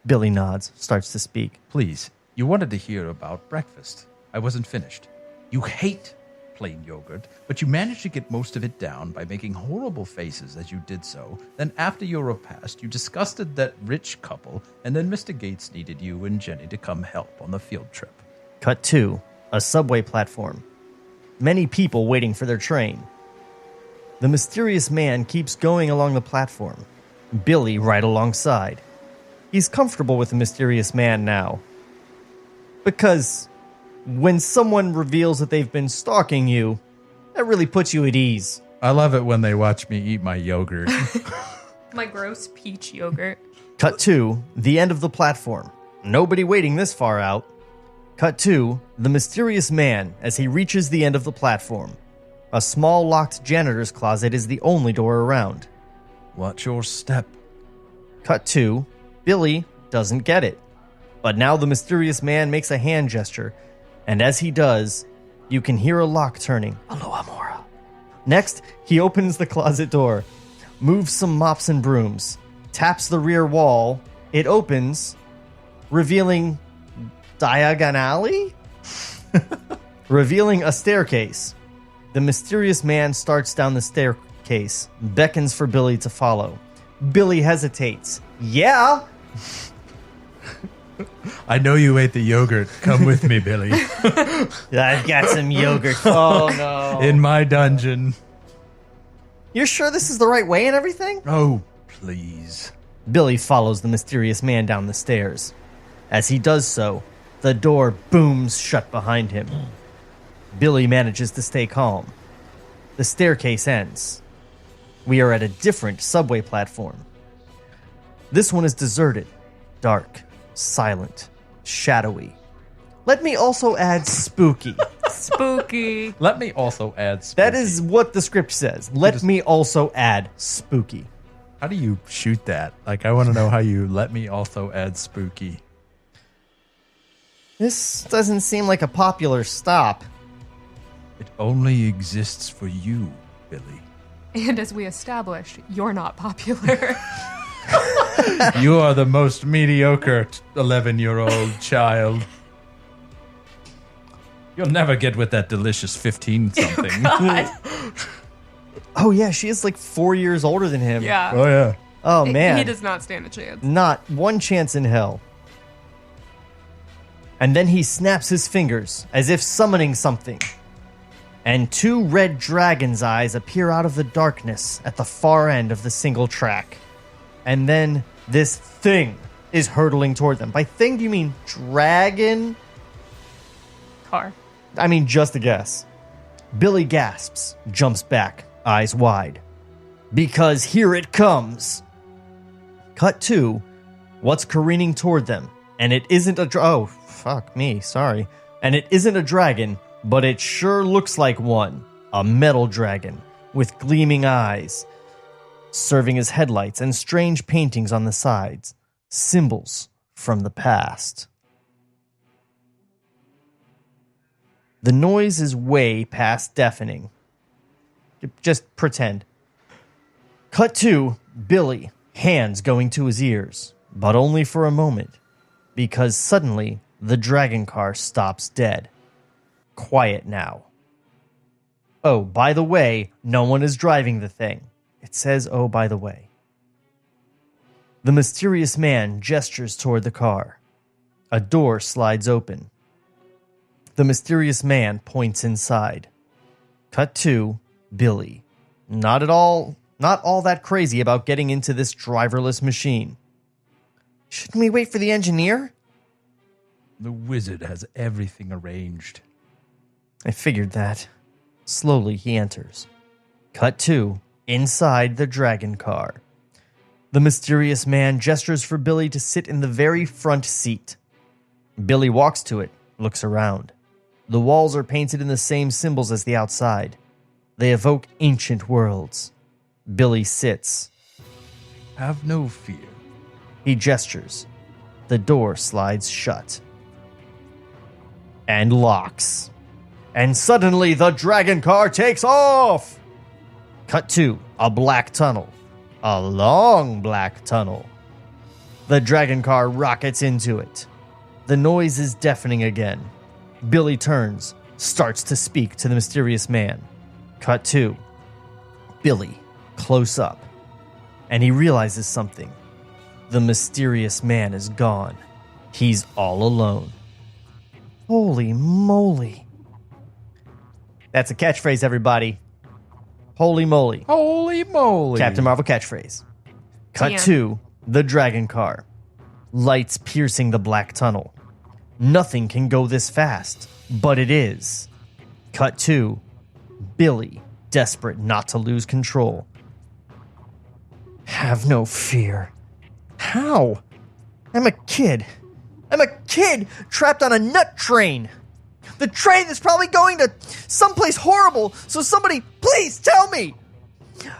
Billy nods, starts to speak. Please, you wanted to hear about breakfast. I wasn't finished. You hate plain yogurt, but you managed to get most of it down by making horrible faces as you did so. Then after your repast, you disgusted that rich couple, and then Mr. Gates needed you and Jenny to come help on the field trip. Cut to a subway platform. Many people waiting for their train. The mysterious man keeps going along the platform. Billy right alongside. He's comfortable with the mysterious man now. Because when someone reveals that they've been stalking you, that really puts you at ease. I love it when they watch me eat my yogurt. My gross peach yogurt. Cut to the end of the platform. Nobody waiting this far out. Cut to the mysterious man as he reaches the end of the platform. A small locked janitor's closet is the only door around. Watch your step. Cut to Billy doesn't get it. But now the mysterious man makes a hand gesture, and as he does, you can hear a lock turning. Aloha Mora. Next, he opens the closet door, moves some mops and brooms, taps the rear wall. It opens, revealing diagonally? Revealing a staircase. The mysterious man starts down the staircase, beckons for Billy to follow. Billy hesitates. Yeah? I know you ate the yogurt. Come with me, Billy. I've got some yogurt. Oh, no. In my dungeon. You're sure this is the right way and everything? Oh, please. Billy follows the mysterious man down the stairs. As he does so, the door booms shut behind him. Billy manages to stay calm. The staircase ends. We are at a different subway platform. This one is deserted, dark, silent, shadowy. Let me also add spooky. Spooky. Let me also add spooky. That is what the script says. Let me also add spooky. How do you shoot that? Like, I want to know how you let me also add spooky. This doesn't seem like a popular stop. It only exists for you, Billy. And as we established, you're not popular. You are the most mediocre 11-year-old child. You'll never get with that delicious 15-something. Oh, yeah, she is like 4 years older than him. Yeah. Oh yeah. Oh, man. He does not stand a chance. Not one chance in hell. And then he snaps his fingers as if summoning something. And 2 red dragon's eyes appear out of the darkness at the far end of the single track. And then this thing is hurtling toward them. By thing, do you mean dragon? Car. I mean, just a guess. Billy gasps, jumps back, eyes wide. Because here it comes. Cut to what's careening toward them. And it isn't a oh, fuck me, sorry. And it isn't a dragon, but it sure looks like one. A metal dragon with gleaming eyes, serving as headlights and strange paintings on the sides. Symbols from the past. The noise is way past deafening. Just pretend. Cut to Billy, hands going to his ears, but only for a moment, because suddenly the dragon car stops dead. Quiet now. Oh, by the way, no one is driving the thing. It says, oh, by the way. The mysterious man gestures toward the car. A door slides open. The mysterious man points inside. Cut to Billy. Not all that crazy about getting into this driverless machine. Shouldn't we wait for the engineer? The wizard has everything arranged. I figured that. Slowly he enters. Cut to inside the dragon car. The mysterious man gestures for Billy to sit in the very front seat. Billy walks to it, looks around. The walls are painted in the same symbols as the outside. They evoke ancient worlds. Billy sits. Have no fear. He gestures. The door slides shut. And locks. And suddenly the dragon car takes off! Cut to a black tunnel. A long black tunnel. The dragon car rockets into it. The noise is deafening again. Billy turns, starts to speak to the mysterious man. Cut to Billy, close up. And he realizes something. The mysterious man is gone. He's all alone. Holy moly. That's a catchphrase, everybody. Holy moly. Holy moly. Captain Marvel catchphrase. Cut Damn. to the dragon car. Lights piercing the black tunnel. Nothing can go this fast, but it is. Cut to Billy, desperate not to lose control. Have no fear. How? I'm a kid. I'm a kid trapped on a nut train. The train is probably going to someplace horrible, so somebody please tell me.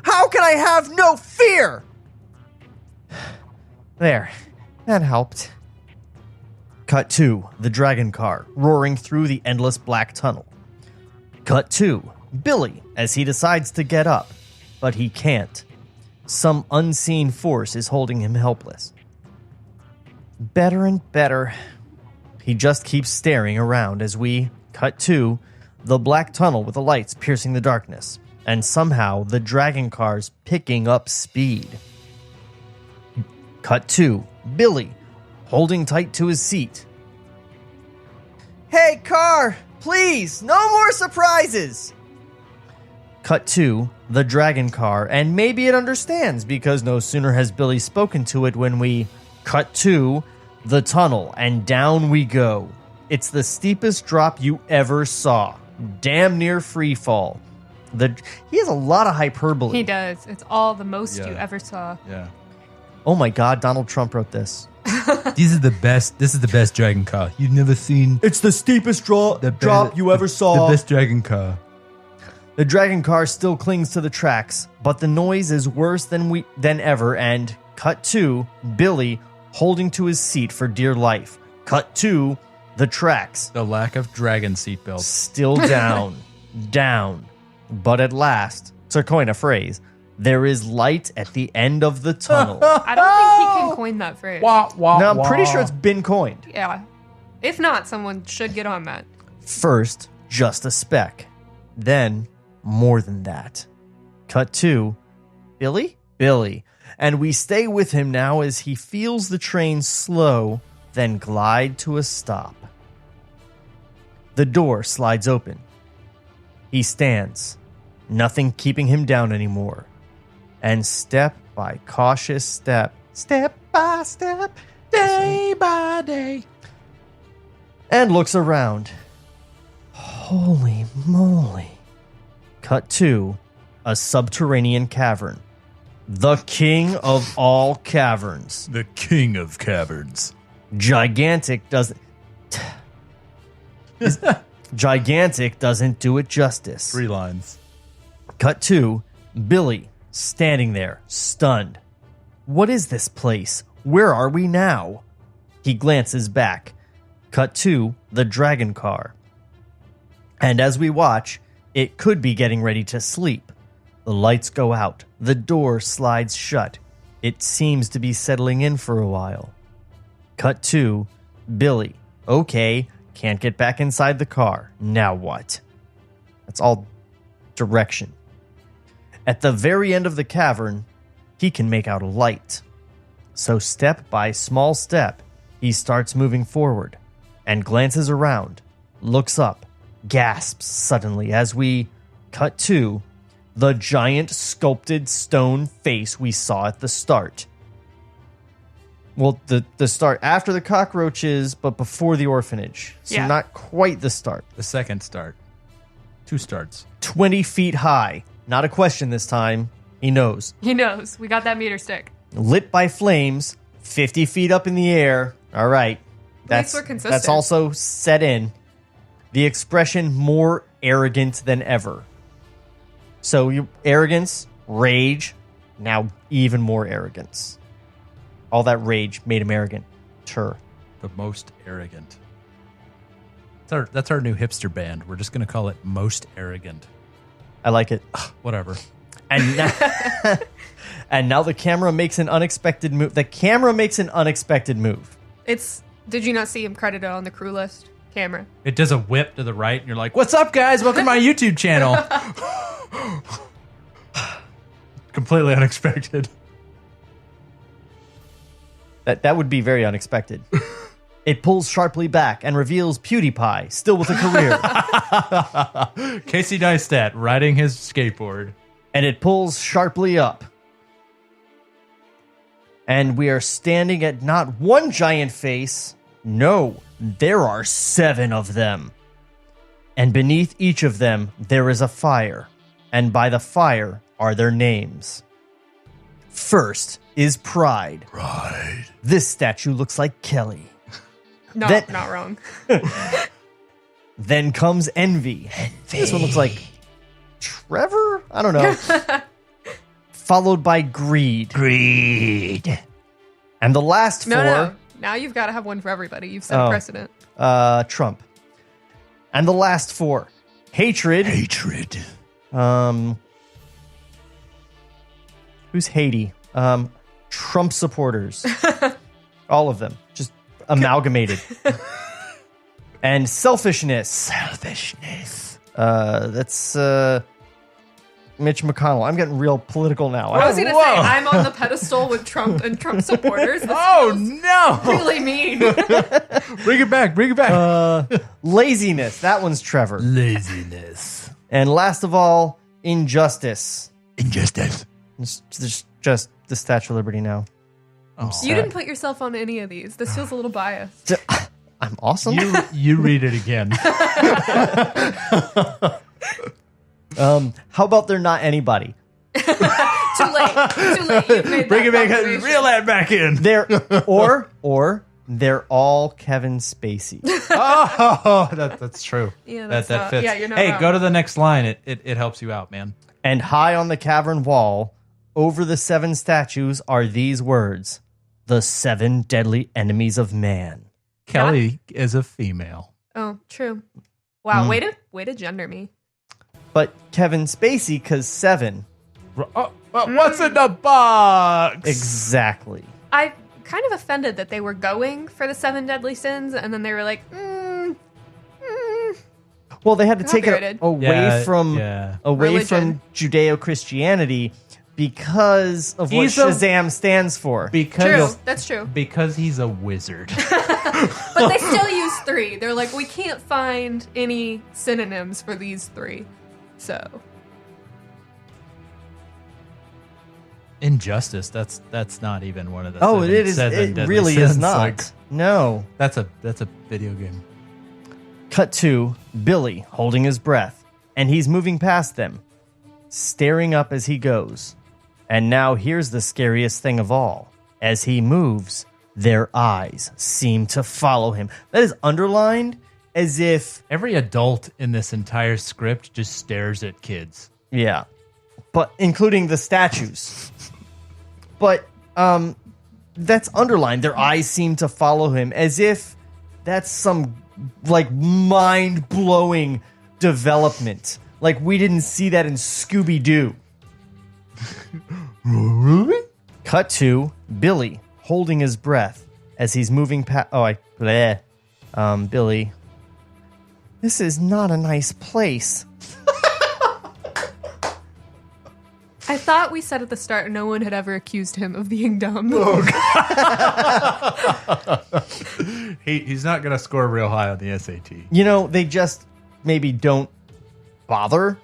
How can I have no fear? There, that helped. Cut to the dragon car roaring through the endless black tunnel. Cut to Billy as he decides to get up, but he can't. Some unseen force is holding him helpless. Better and better. He just keeps staring around as we cut to the black tunnel with the lights piercing the darkness, and somehow the dragon car's picking up speed. Cut to Billy, holding tight to his seat. Hey, car, please, no more surprises! Cut to the dragon car, and maybe it understands because no sooner has Billy spoken to it when we cut to the tunnel, and down we go. It's the steepest drop you ever saw. Damn near free fall. He has a lot of hyperbole. He does. It's all the most you Yeah. ever saw. Yeah. Oh my God, Donald Trump wrote this. This is the best dragon car. You've never seen It's the steepest drop you ever saw. the best dragon car. The dragon car still clings to the tracks, but the noise is worse than ever, and cut to Billy holding to his seat for dear life. Cut to the tracks. The lack of dragon seatbelts. Still down, down. But at last, to coin a phrase, there is light at the end of the tunnel. I don't think he can coin that phrase. Wah, wah, Now, I'm pretty wah. sure it's been coined. Yeah. If not, someone should get on that. First, just a speck. Then, more than that. Cut to Billy? Billy. And we stay with him now as he feels the train slow, then glide to a stop. The door slides open. He stands, nothing keeping him down anymore. And step by cautious step, step by step, day by day, and looks around. Holy moly. Cut to a subterranean cavern. The king of all caverns. The king of caverns. Gigantic doesn't do it justice. 3 lines. Cut to Billy standing there, stunned. What is this place? Where are we now? He glances back. Cut to the dragon car. And as we watch, it could be getting ready to sleep. The lights go out. The door slides shut. It seems to be settling in for a while. Cut to Billy. Okay, can't get back inside the car. Now what? That's all direction. At the very end of the cavern, he can make out a light. So step by small step, he starts moving forward and glances around, looks up, gasps suddenly as we cut to the giant sculpted stone face we saw at the start. Well, the start after the cockroaches, but before the orphanage. So Yeah. not quite the start. The second start. 2 starts. 20 feet high. Not a question this time. He knows. He knows. We got that meter stick. Lit by flames, 50 feet up in the air. All right. least we're consistent. That's also set in. The expression more arrogant than ever. So you arrogance, rage, now even more arrogance. All that rage made him arrogant. Sure. The most arrogant. That's our new hipster band. We're just going to call it Most Arrogant. I like it. Whatever. And now, and now the camera makes an unexpected move. The camera makes an unexpected move. Did you not see him credited on the crew list? Camera. It does a whip to the right, and you're like, what's up, guys? Welcome to my YouTube channel. Completely unexpected. That would be very unexpected. It pulls sharply back and reveals PewDiePie, still with a career. Casey Neistat riding his skateboard. And it pulls sharply up. And we are standing at not one giant face. No, there are 7 of them. And beneath each of them, there is a fire. And by the fire are their names. First is Pride. Pride. This statue looks like Kelly. No, That- not wrong. Then comes Envy. This one looks like Trevor? I don't know. Followed by Greed. Greed. And the last 4... No. Now you've got to have one for everybody. You've set a precedent. Trump. And the last 4. Hatred. Hatred. Who's Haiti? Trump supporters. All of them. Just amalgamated. And selfishness. Selfishness. That's Mitch McConnell. I'm getting real political now. I was going to say, I'm on the pedestal with Trump and Trump supporters. This Oh, feels no. really mean. Bring it back. Bring it back. Laziness. That one's Trevor. Laziness. And last of all, injustice. Injustice. It's just the Statue of Liberty now. You didn't put yourself on any of these. This feels a little biased. I'm awesome. You read it again. How about they're not anybody? Too late. You've made Bring it back. proclamation. Reel that back in. They're or they're all Kevin Spacey. Oh, that's true. Yeah, that that's fits. yeah, you're not hey, wrong. go to the next line. It helps you out, man. And high on the cavern wall, over the 7 statues, are these words: the 7 deadly enemies of man. Kelly is a female. Oh, true. Wow, way to gender me. But Kevin Spacey, because 7. What's in the box? Exactly. I kind of offended that they were going for the 7 deadly sins, and then they were like, Well, they had to take it Copyrighted. away from Religion. Judeo-Christianity because of what Shazam stands for. True, that's true. Because he's a wizard. But they still use 3. They're like, we can't find any synonyms for these 3. So Injustice. That's not even one of the. Oh, it is. It really is not. Like, no. that's a video game. Cut to Billy holding his breath, and he's moving past them, staring up as he goes. And now here's the scariest thing of all. As he moves, their eyes seem to follow him. That is underlined as if... Every adult in this entire script just stares at kids. Yeah. But including the statues. But that's underlined. Their eyes seem to follow him as if that's some like mind-blowing development. Like we didn't see that in Scooby-Doo. Cut to Billy holding his breath as he's moving past. Billy. This is not a nice place. I thought we said at the start no one had ever accused him of being dumb. He's not going to score real high on the SAT. You know, they just maybe don't bother.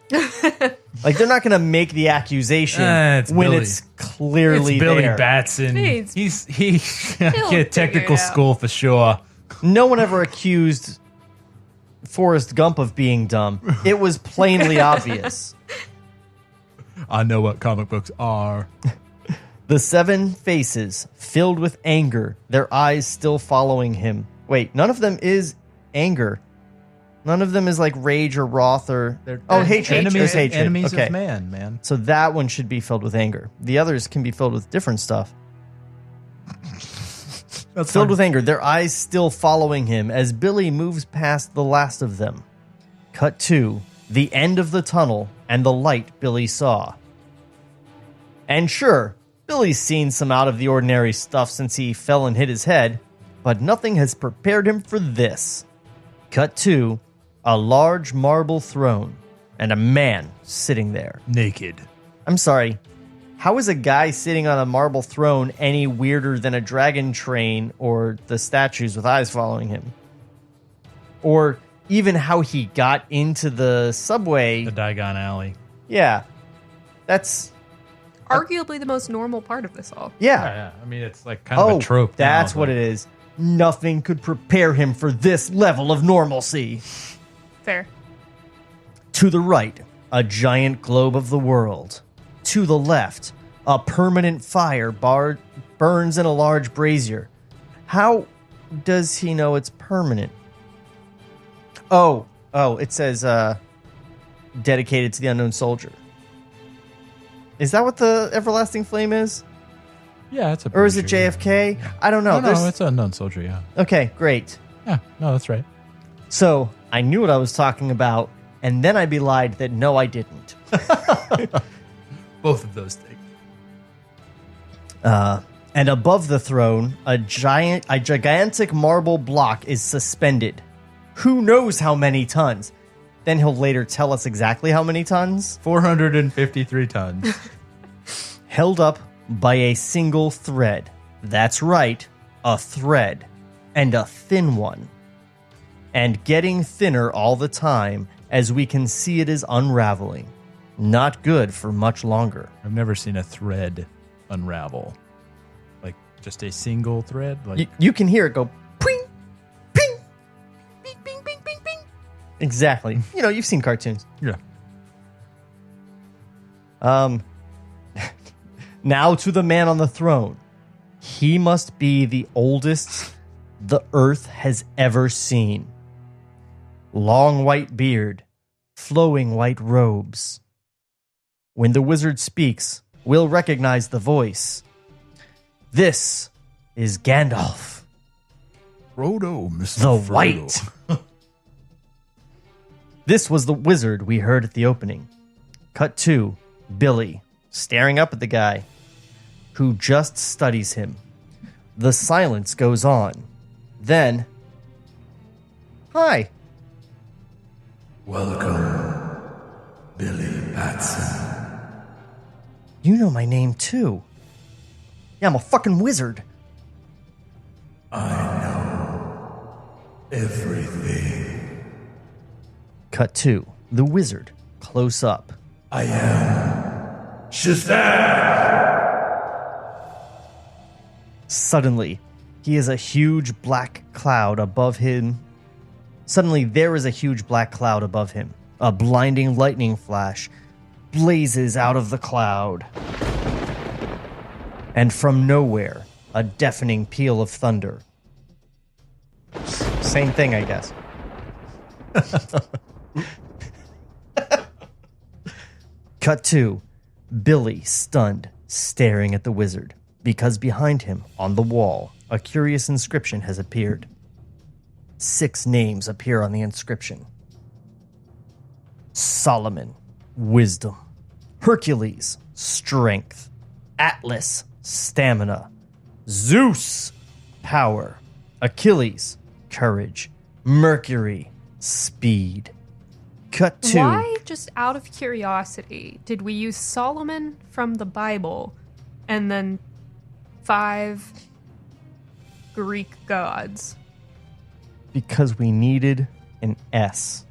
Like, they're not going to make the accusation it's when Billy. it's clearly It's Billy there. Batson. He's- He get technical figure it out. school for sure. No one ever accused Forrest Gump of being dumb. It was plainly obvious. I know what comic books are. The 7 faces filled with anger, their eyes still following him. Wait, none of them is anger. None of them is like rage or wrath or... hatred. Enemies, There's hatred. enemies Okay. of man. So that one should be filled with anger. The others can be filled with different stuff. Filled with anger, their eyes still following him as Billy moves past the last of them. Cut to the end of the tunnel and the light Billy saw. And sure, Billy's seen some out of the ordinary stuff since he fell and hit his head, but nothing has prepared him for this. Cut to a large marble throne and a man sitting there. Naked. I'm sorry. How is a guy sitting on a marble throne any weirder than a dragon train or the statues with eyes following him? Or even how he got into the subway. The Diagon Alley. Yeah. That's... Arguably the most normal part of this all. Yeah. I mean, it's like kind of a trope. That's now, what but- it is. Nothing could prepare him for this level of normalcy. Fair. To the right, a giant globe of the world. To the left, a permanent fire burns in a large brazier. How does he know it's permanent? Oh, it says dedicated to the unknown soldier. Is that what the everlasting flame is? Yeah, it's a. Or is it JFK? I don't know. No, it's an unknown soldier. Yeah. Okay, great. Yeah. No, that's right. So I knew what I was talking about, and then I belied that no, I didn't. Both of those things. And above the throne, a gigantic marble block is suspended. Who knows how many tons? Then he'll later tell us exactly how many tons. 453 tons. Held up by a single thread. That's right, a thread. And a thin one. And getting thinner all the time as we can see it is unraveling. Not good for much longer. I've never seen a thread unravel. Like just a single thread. Like You can hear it go ping, ping, ping, ping, ping, ping, ping. Exactly. You know, you've seen cartoons. yeah. Now to the man on the throne. He must be the oldest the earth has ever seen. Long white beard, flowing white robes. When the wizard speaks, we'll recognize the voice. This is Gandalf, Frodo, Mr. the Frodo. White. This was the wizard we heard at the opening. Cut to Billy, staring up at the guy, who just studies him. The silence goes on. Then, hi. Welcome, Billy Batson. You know my name, too. Yeah, I'm a fucking wizard. I know everything. Cut 2. The wizard. Close up. I am Shazam! Suddenly, he is a huge black cloud above him. Suddenly, there is a huge black cloud above him. A blinding lightning flash blazes out of the cloud. And from nowhere, a deafening peal of thunder. Same thing, I guess. Cut 2. Billy, stunned, staring at the wizard, because behind him, on the wall, a curious inscription has appeared. 6 names appear on the inscription. Solomon, wisdom. Hercules, strength. Atlas, stamina. Zeus, power. Achilles, courage. Mercury, speed. Cut 2. Why, just out of curiosity, did we use Solomon from the Bible and then 5 Greek gods? Because we needed an S.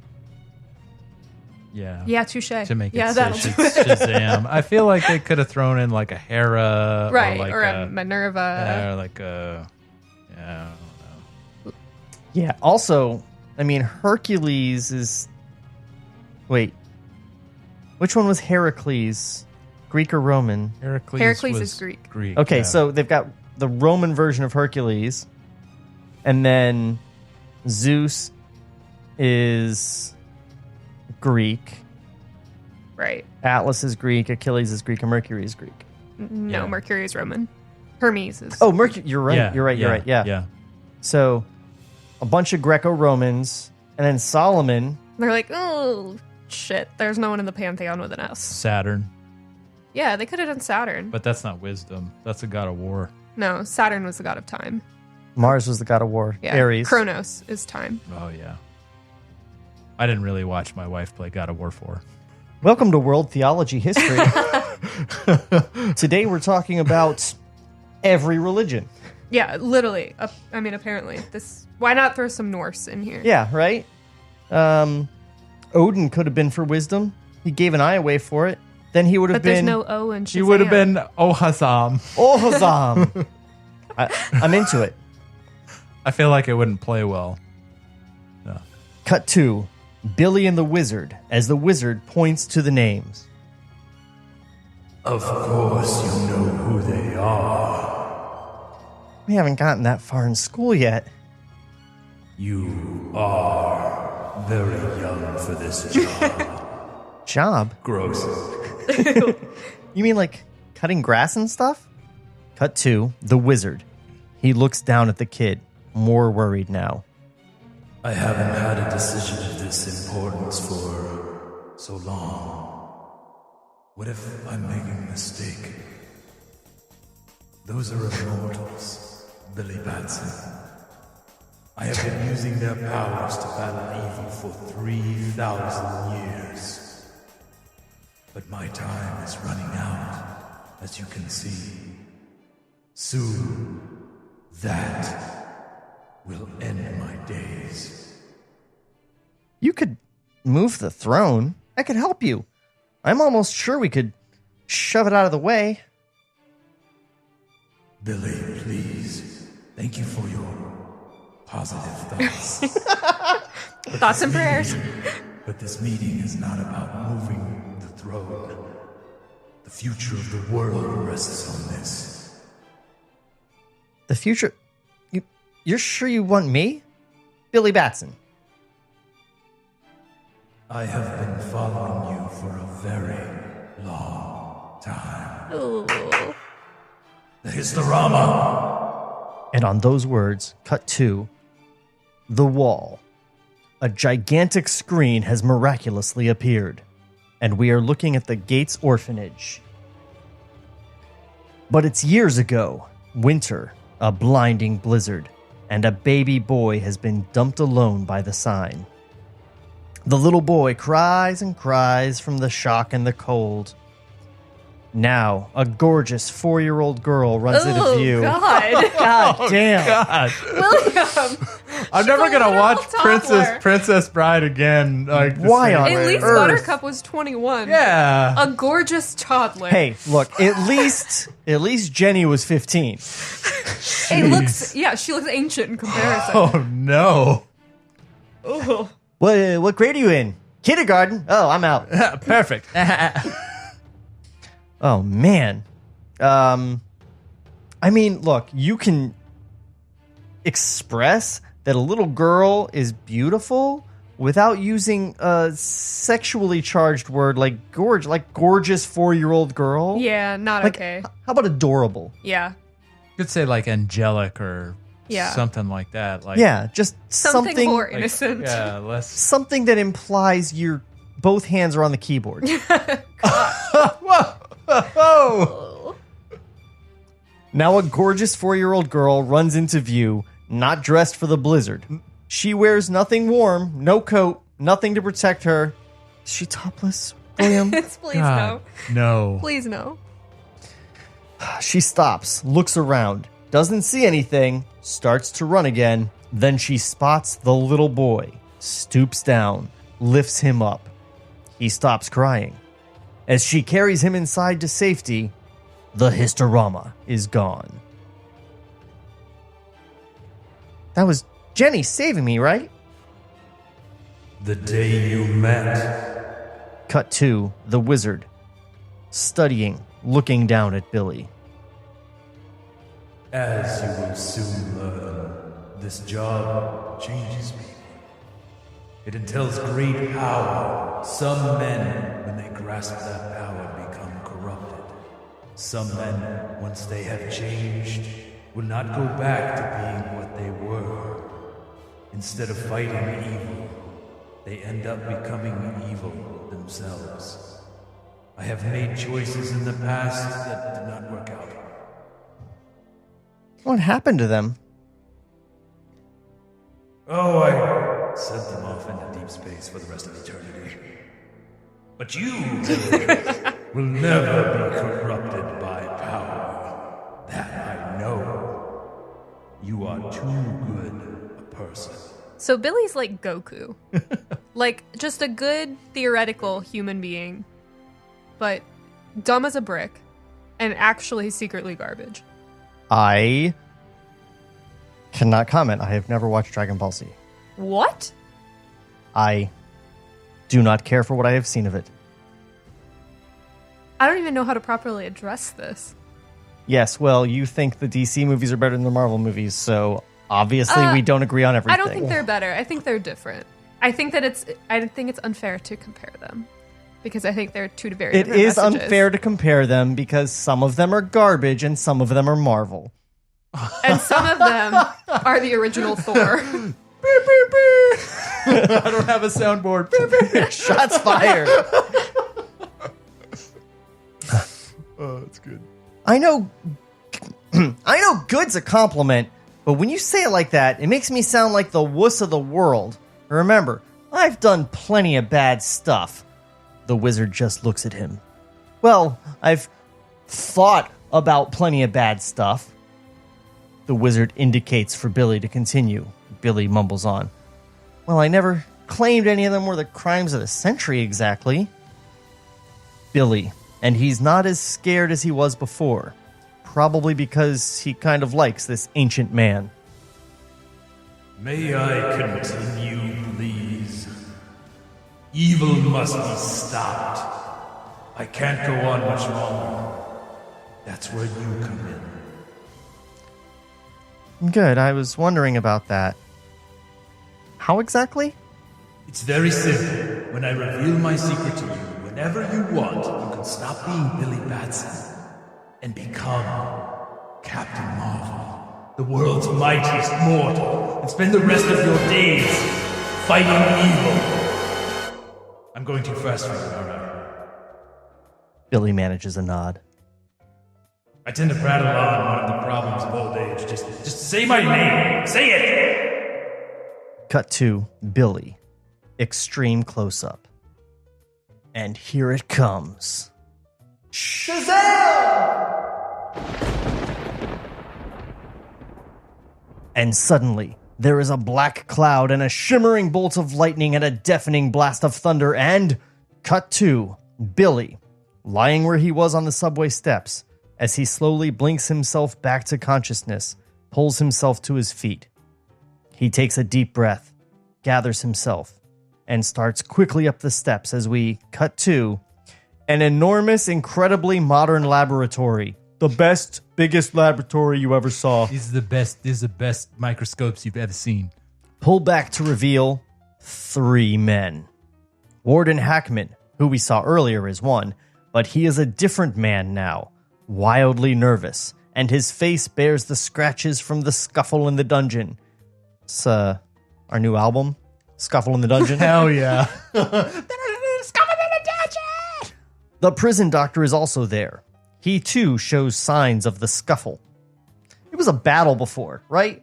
Yeah. Yeah, touche. To make it that'll do it. Shazam. I feel like they could have thrown in like a Hera. Right, Or, like or a Minerva. Yeah, or like a... Yeah, I don't know. Yeah, also, I mean, Hercules is... Wait. Which one was Heracles? Greek or Roman? Heracles is was Greek. Okay, yeah. so they've got the Roman version of Hercules, and then Zeus is Greek. Right. Atlas is Greek, Achilles is Greek, and Mercury is Greek. No, Yeah. Mercury is Roman. Hermes is. Oh, Mercury, you're right, Yeah, you're right, yeah. Yeah. So, a bunch of Greco-Romans, and then Solomon. They're like, oh, shit, there's no one in the pantheon with an S. Saturn. Yeah, they could have done Saturn. But that's not wisdom. That's a god of war. No, Saturn was the god of time. Mars was the god of war. Yeah. Ares. Kronos is time. Oh, yeah. I didn't really watch my wife play God of War 4. Welcome to World Theology History. Today we're talking about every religion. Yeah, literally. I mean, apparently. Why not throw some Norse in here? Yeah, right? Odin could have been for wisdom. He gave an eye away for it. Then he would have But there's been... no O in Shazam. He would have been Ohazam. Oh, Hazam. I'm into it. I feel like it wouldn't play well. No. Cut 2. Billy and the Wizard, as the wizard points to the names. Of course you know who they are. We haven't gotten that far in school yet. You are very young for this job. Job? Gross. You mean like cutting grass and stuff? Cut 2. The Wizard. He looks down at the kid, more worried now. I haven't had a decision of this importance for so long. What if I'm making a mistake? Those are immortals, Billy Batson. I have been using their powers to battle evil for 3,000 years. But my time is running out, as you can see. Soon, that will end my days. You could move the throne. I could help you. I'm almost sure we could shove it out of the way. Billy, please. Thank you for your positive thoughts. Thoughts and prayers. But this meeting is not about moving the throne. The future of the world rests on this. The future... You're sure you want me? Billy Batson. I have been following you for a very long time. Ooh. The Historama! And on those words, cut 2. The wall. A gigantic screen has miraculously appeared, and we are looking at the Gates Orphanage. But it's years ago. Winter, a blinding blizzard, and a baby boy has been dumped alone by the sign. The little boy cries and cries from the shock and the cold. Now, a gorgeous 4-year-old girl runs into view. God. God damn. God. William. I'm never going to little watch toddler. Princess Bride again. Like the Why same on way. At least Earth. Buttercup was 21. Yeah. A gorgeous toddler. Hey, look, at least Jenny was 15. It looks, she looks ancient in comparison. Oh, no. Ugh. What grade are you in? Kindergarten? Oh, I'm out. Perfect. Oh, man. I mean, look, you can express that a little girl is beautiful without using a sexually charged word like gorgeous 4-year-old girl. Yeah, not Like, okay. How about adorable? Yeah. You could say like angelic or something like that. Like Yeah, just Something more like, innocent. Yeah, less. something that implies your both hands are on the keyboard. Whoa. Now a gorgeous 4-year-old girl runs into view, not dressed for the blizzard. She wears nothing warm, no coat, nothing to protect her. Is she topless, William? Please God, no. Please no. She stops, looks around, doesn't see anything, starts to run again. Then she spots the little boy, stoops down, lifts him up. He stops crying. As she carries him inside to safety, the historama is gone. That was Jenny saving me, right? The day you met. Cut to the wizard, studying, looking down at Billy. As you will soon learn, this job changes people. It entails great power. Some men, when they grasp that power, become corrupted. Some men, once they have changed, will not go back to being what they were. Instead of fighting evil, they end up becoming evil themselves. I have made choices in the past that did not work out. What happened to them? Oh, I sent them off into deep space for the rest of eternity. But you will never be corrupted by power. That I know. You are too good a person. So Billy's like Goku. Like, just a good theoretical human being, but dumb as a brick, and actually secretly garbage. I cannot comment. I have never watched Dragon Ball Z. What? I do not care for what I have seen of it. I don't even know how to properly address this. Yes, well, you think the DC movies are better than the Marvel movies, so obviously we don't agree on everything. I don't think they're better. I think they're different. I think it's unfair to compare them, because I think they're two very different It is messages. unfair to compare them because some of them are garbage and some of them are Marvel. And some of them are the original Thor. I don't have a soundboard. Shots fired. Oh, that's good. I know good's a compliment, but when you say it like that, it makes me sound like the wuss of the world. Remember, I've done plenty of bad stuff. The wizard just looks at him. Well, I've thought about plenty of bad stuff. The wizard indicates for Billy to continue. Billy mumbles on. Well, I never claimed any of them were the crimes of the century exactly. Billy, and he's not as scared as he was before. Probably because he kind of likes this ancient man. May I continue, please? Evil must be stopped. I can't go on much longer. That's where you come in. Good, I was wondering about that. How exactly? It's very simple. When I reveal my secret to you, whenever you want, you can stop being Billy Batson and become Captain Marvel, the world's mightiest mortal, and spend the rest of your days fighting evil. I'm going too fast for you, aren't I? Billy manages a nod. I tend to prattle on one of the problems of old age. Just say my name. Say it! Cut to Billy. extreme close-up. And here it comes. And suddenly, there is a black cloud and a shimmering bolt of lightning and a deafening blast of thunder and, cut to, Billy, lying where he was on the subway steps, as he slowly blinks himself back to consciousness, pulls himself to his feet. He takes a deep breath, gathers himself, and starts quickly up the steps as we cut to an enormous, incredibly modern laboratory. The best, biggest laboratory you ever saw. These are the best microscopes you've ever seen. Pull back to reveal 3 men. Warden Hackman, who we saw earlier, is one, but he is a different man now, wildly nervous, and his face bears the scratches from the scuffle in the dungeon. It's our new album, Scuffle in the Dungeon. Hell yeah. The prison doctor is also there. He too shows signs of the scuffle. It was a battle before, right?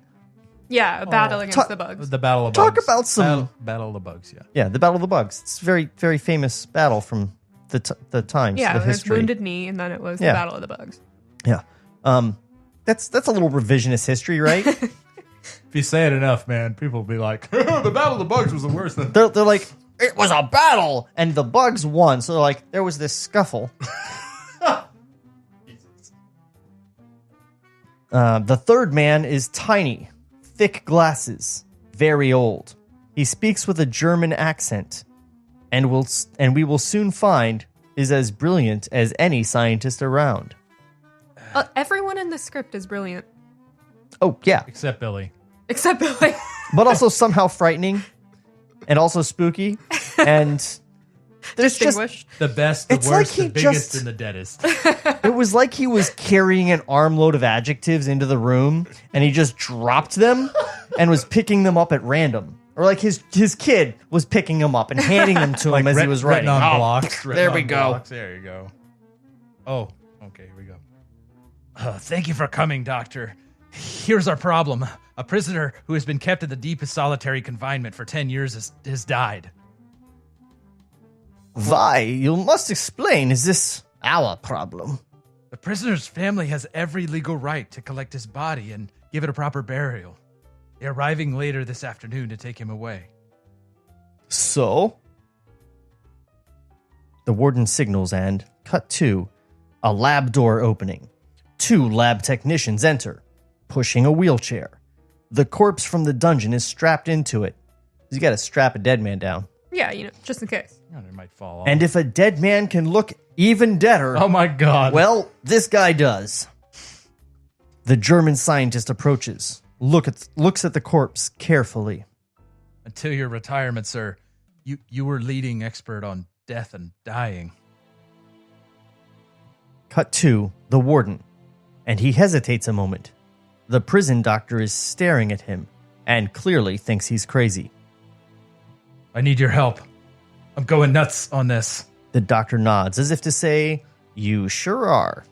Yeah, a battle against the bugs. The Battle of Talk Bugs. about some... Battle of the Bugs, yeah. Yeah, the Battle of the Bugs. It's a very, very famous battle from the times, Yeah, the it was history. Wounded Knee, and then it was Yeah. the Battle of the Bugs. Yeah. That's a little revisionist history, right? If you say it enough, man, people will be like, the Battle of the Bugs was the worst thing. they're like, it was a battle, and the bugs won. So they're like, there was this scuffle. The third man is tiny, thick glasses, very old. He speaks with a German accent, and we will soon find is as brilliant as any scientist around. Everyone in the script is brilliant, Oh, yeah. Except Billy. except Billy. But also somehow frightening, and also spooky, and there's just... Distinguished. The best, the It's like worst, he the biggest, just- and the deadest. It was like he was carrying an armload of adjectives into the room, and he just dropped them and was picking them up at random. Or like his kid was picking them up and handing them to him as he was writing. Written on Oh, blocks. there written we on go. blocks. There you go. Oh, okay, here we go. Thank you for coming, Doctor. Here's our problem. A prisoner who has been kept in the deepest solitary confinement for 10 years has died. Why? You must explain. Is this our problem? The prisoner's family has every legal right to collect his body and give it a proper burial. They're arriving later this afternoon to take him away. So? The warden signals and, cut to, a lab door opening. 2 lab technicians enter, pushing a wheelchair. The corpse from the dungeon is strapped into it. You gotta strap a dead man down. Yeah, just in case. Oh, it might fall off. And if a dead man can look even deader, oh my God. well, this guy does. The German scientist approaches, looks at the corpse carefully. Until your retirement, sir, you were leading expert on death and dying. Cut to the warden, and he hesitates a moment. The prison doctor is staring at him and clearly thinks he's crazy. I need your help. I'm going nuts on this. The doctor nods as if to say, "You sure are,"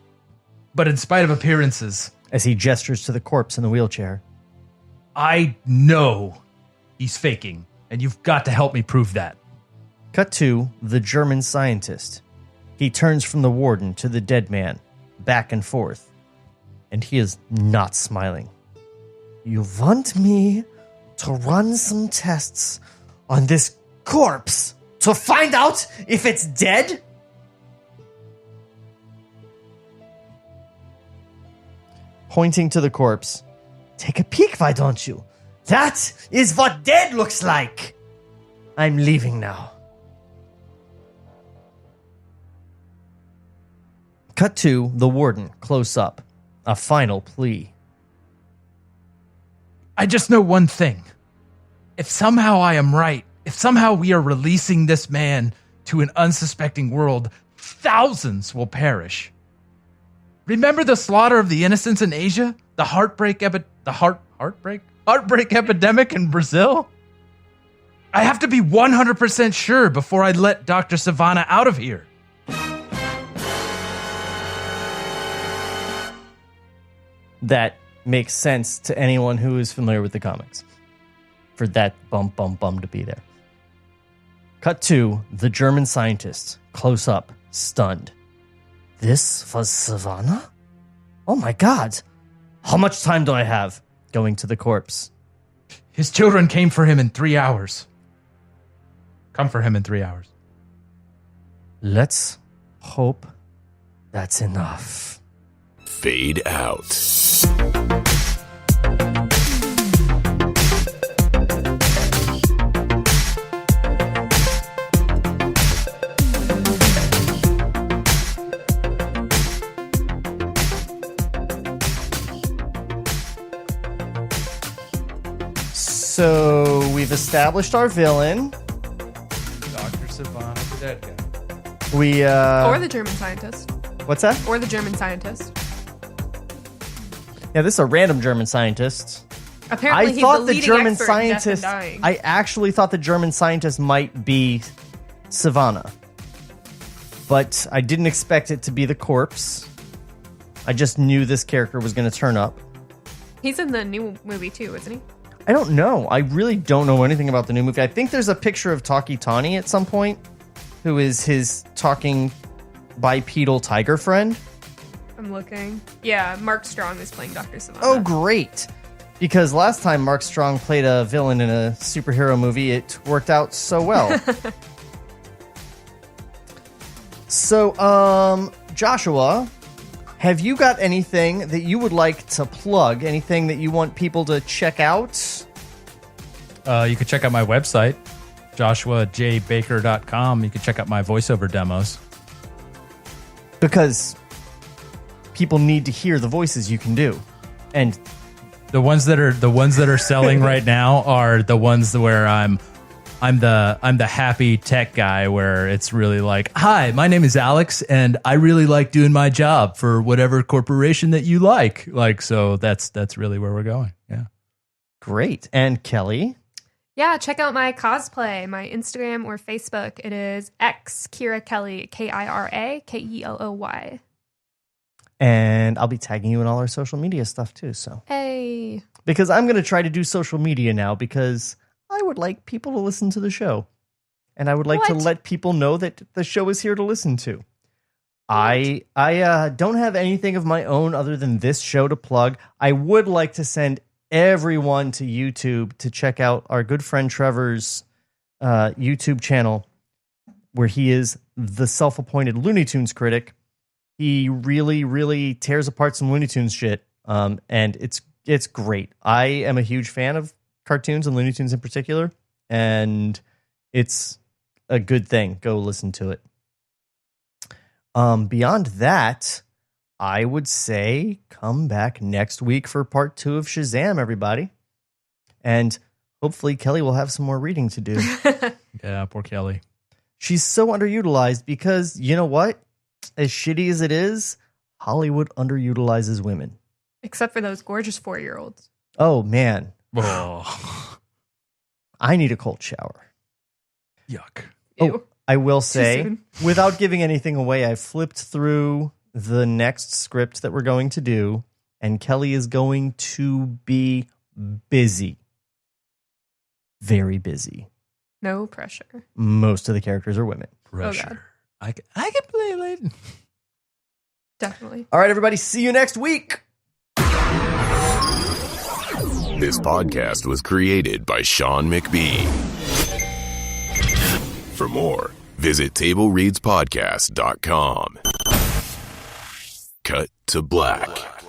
But in spite of appearances, as he gestures to the corpse in the wheelchair. I know he's faking, and you've got to help me prove that. Cut to the German scientist. He turns from the warden to the dead man, back and forth, and he is not smiling. You want me to run some tests on this corpse to find out if it's dead? Pointing to the corpse. Take a peek, why don't you? That is what dead looks like. I'm leaving now. Cut to the warden, close up. A final plea. I just know one thing. If somehow I am right, if somehow we are releasing this man to an unsuspecting world, thousands will perish. Remember the slaughter of the innocents in Asia? The heartbreak epidemic in Brazil? I have to be 100% sure before I let Dr. Savannah out of here. That makes sense to anyone who is familiar with the comics. For that bum to be there. Cut to the German scientist, close up, stunned. This was Savannah? Oh my god. How much time do I have? Going to the corpse. His children came for him in 3 hours. Come for him in 3 hours. Let's hope that's enough. Fade out. So we've established our villain. Dr. Savannah, the dead guy. We Or the German scientist. What's that? Or the German scientist. Yeah, this is a random German scientist. Apparently, I he's thought the the leading German expert in death and scientist. dying. I actually thought the German scientist might be Savannah, but I didn't expect it to be the corpse. I just knew this character was going to turn up. He's in the new movie too, isn't he? I don't know. I really don't know anything about the new movie. I think there's a picture of Talkie Tawny at some point, who is his talking bipedal tiger friend. I'm looking. Yeah, Mark Strong is playing Dr. Savannah. Oh, great. Because last time Mark Strong played a villain in a superhero movie, it worked out so well. So, Joshua, have you got anything that you would like to plug? Anything that you want people to check out? You can check out my website, joshuajbaker.com. You can check out my voiceover demos. Because people need to hear the voices you can do. And the ones that are selling right now are the ones where I'm the happy tech guy, where it's really like, hi, my name is Alex and I really like doing my job for whatever corporation that you like. Like, so that's really where we're going. Yeah. Great. And Kelly? Yeah, check out my cosplay, my Instagram or Facebook. It is X Kira Kelly, Kira Kelloy. And I'll be tagging you in all our social media stuff too. So, hey, because I'm going to try to do social media now, because I would like people to listen to the show, and I would like to let people know that the show is here to listen to. I don't have anything of my own other than this show to plug. I would like to send everyone to YouTube to check out our good friend Trevor's YouTube channel, where he is the self-appointed Looney Tunes critic. He really, really tears apart some Looney Tunes shit, and it's great. I am a huge fan of cartoons and Looney Tunes in particular, and it's a good thing. Go listen to it. Beyond that, I would say come back next week for part 2 of Shazam, everybody. And hopefully Kelly will have some more reading to do. Yeah, poor Kelly. She's so underutilized because, you know what? As shitty as it is, Hollywood underutilizes women. Except for those gorgeous 4-year-olds. Oh, man. Oh. I need a cold shower. Yuck. Ew. Oh, I will say, soon. without giving anything away, I flipped through the next script that we're going to do, and Kelly is going to be busy. Very busy. No pressure. Most of the characters are women. Pressure. I can play later. Definitely. All right, everybody. See you next week. This podcast was created by Shawn McBee. For more, visit TableReadsPodcast.com. Cut to black.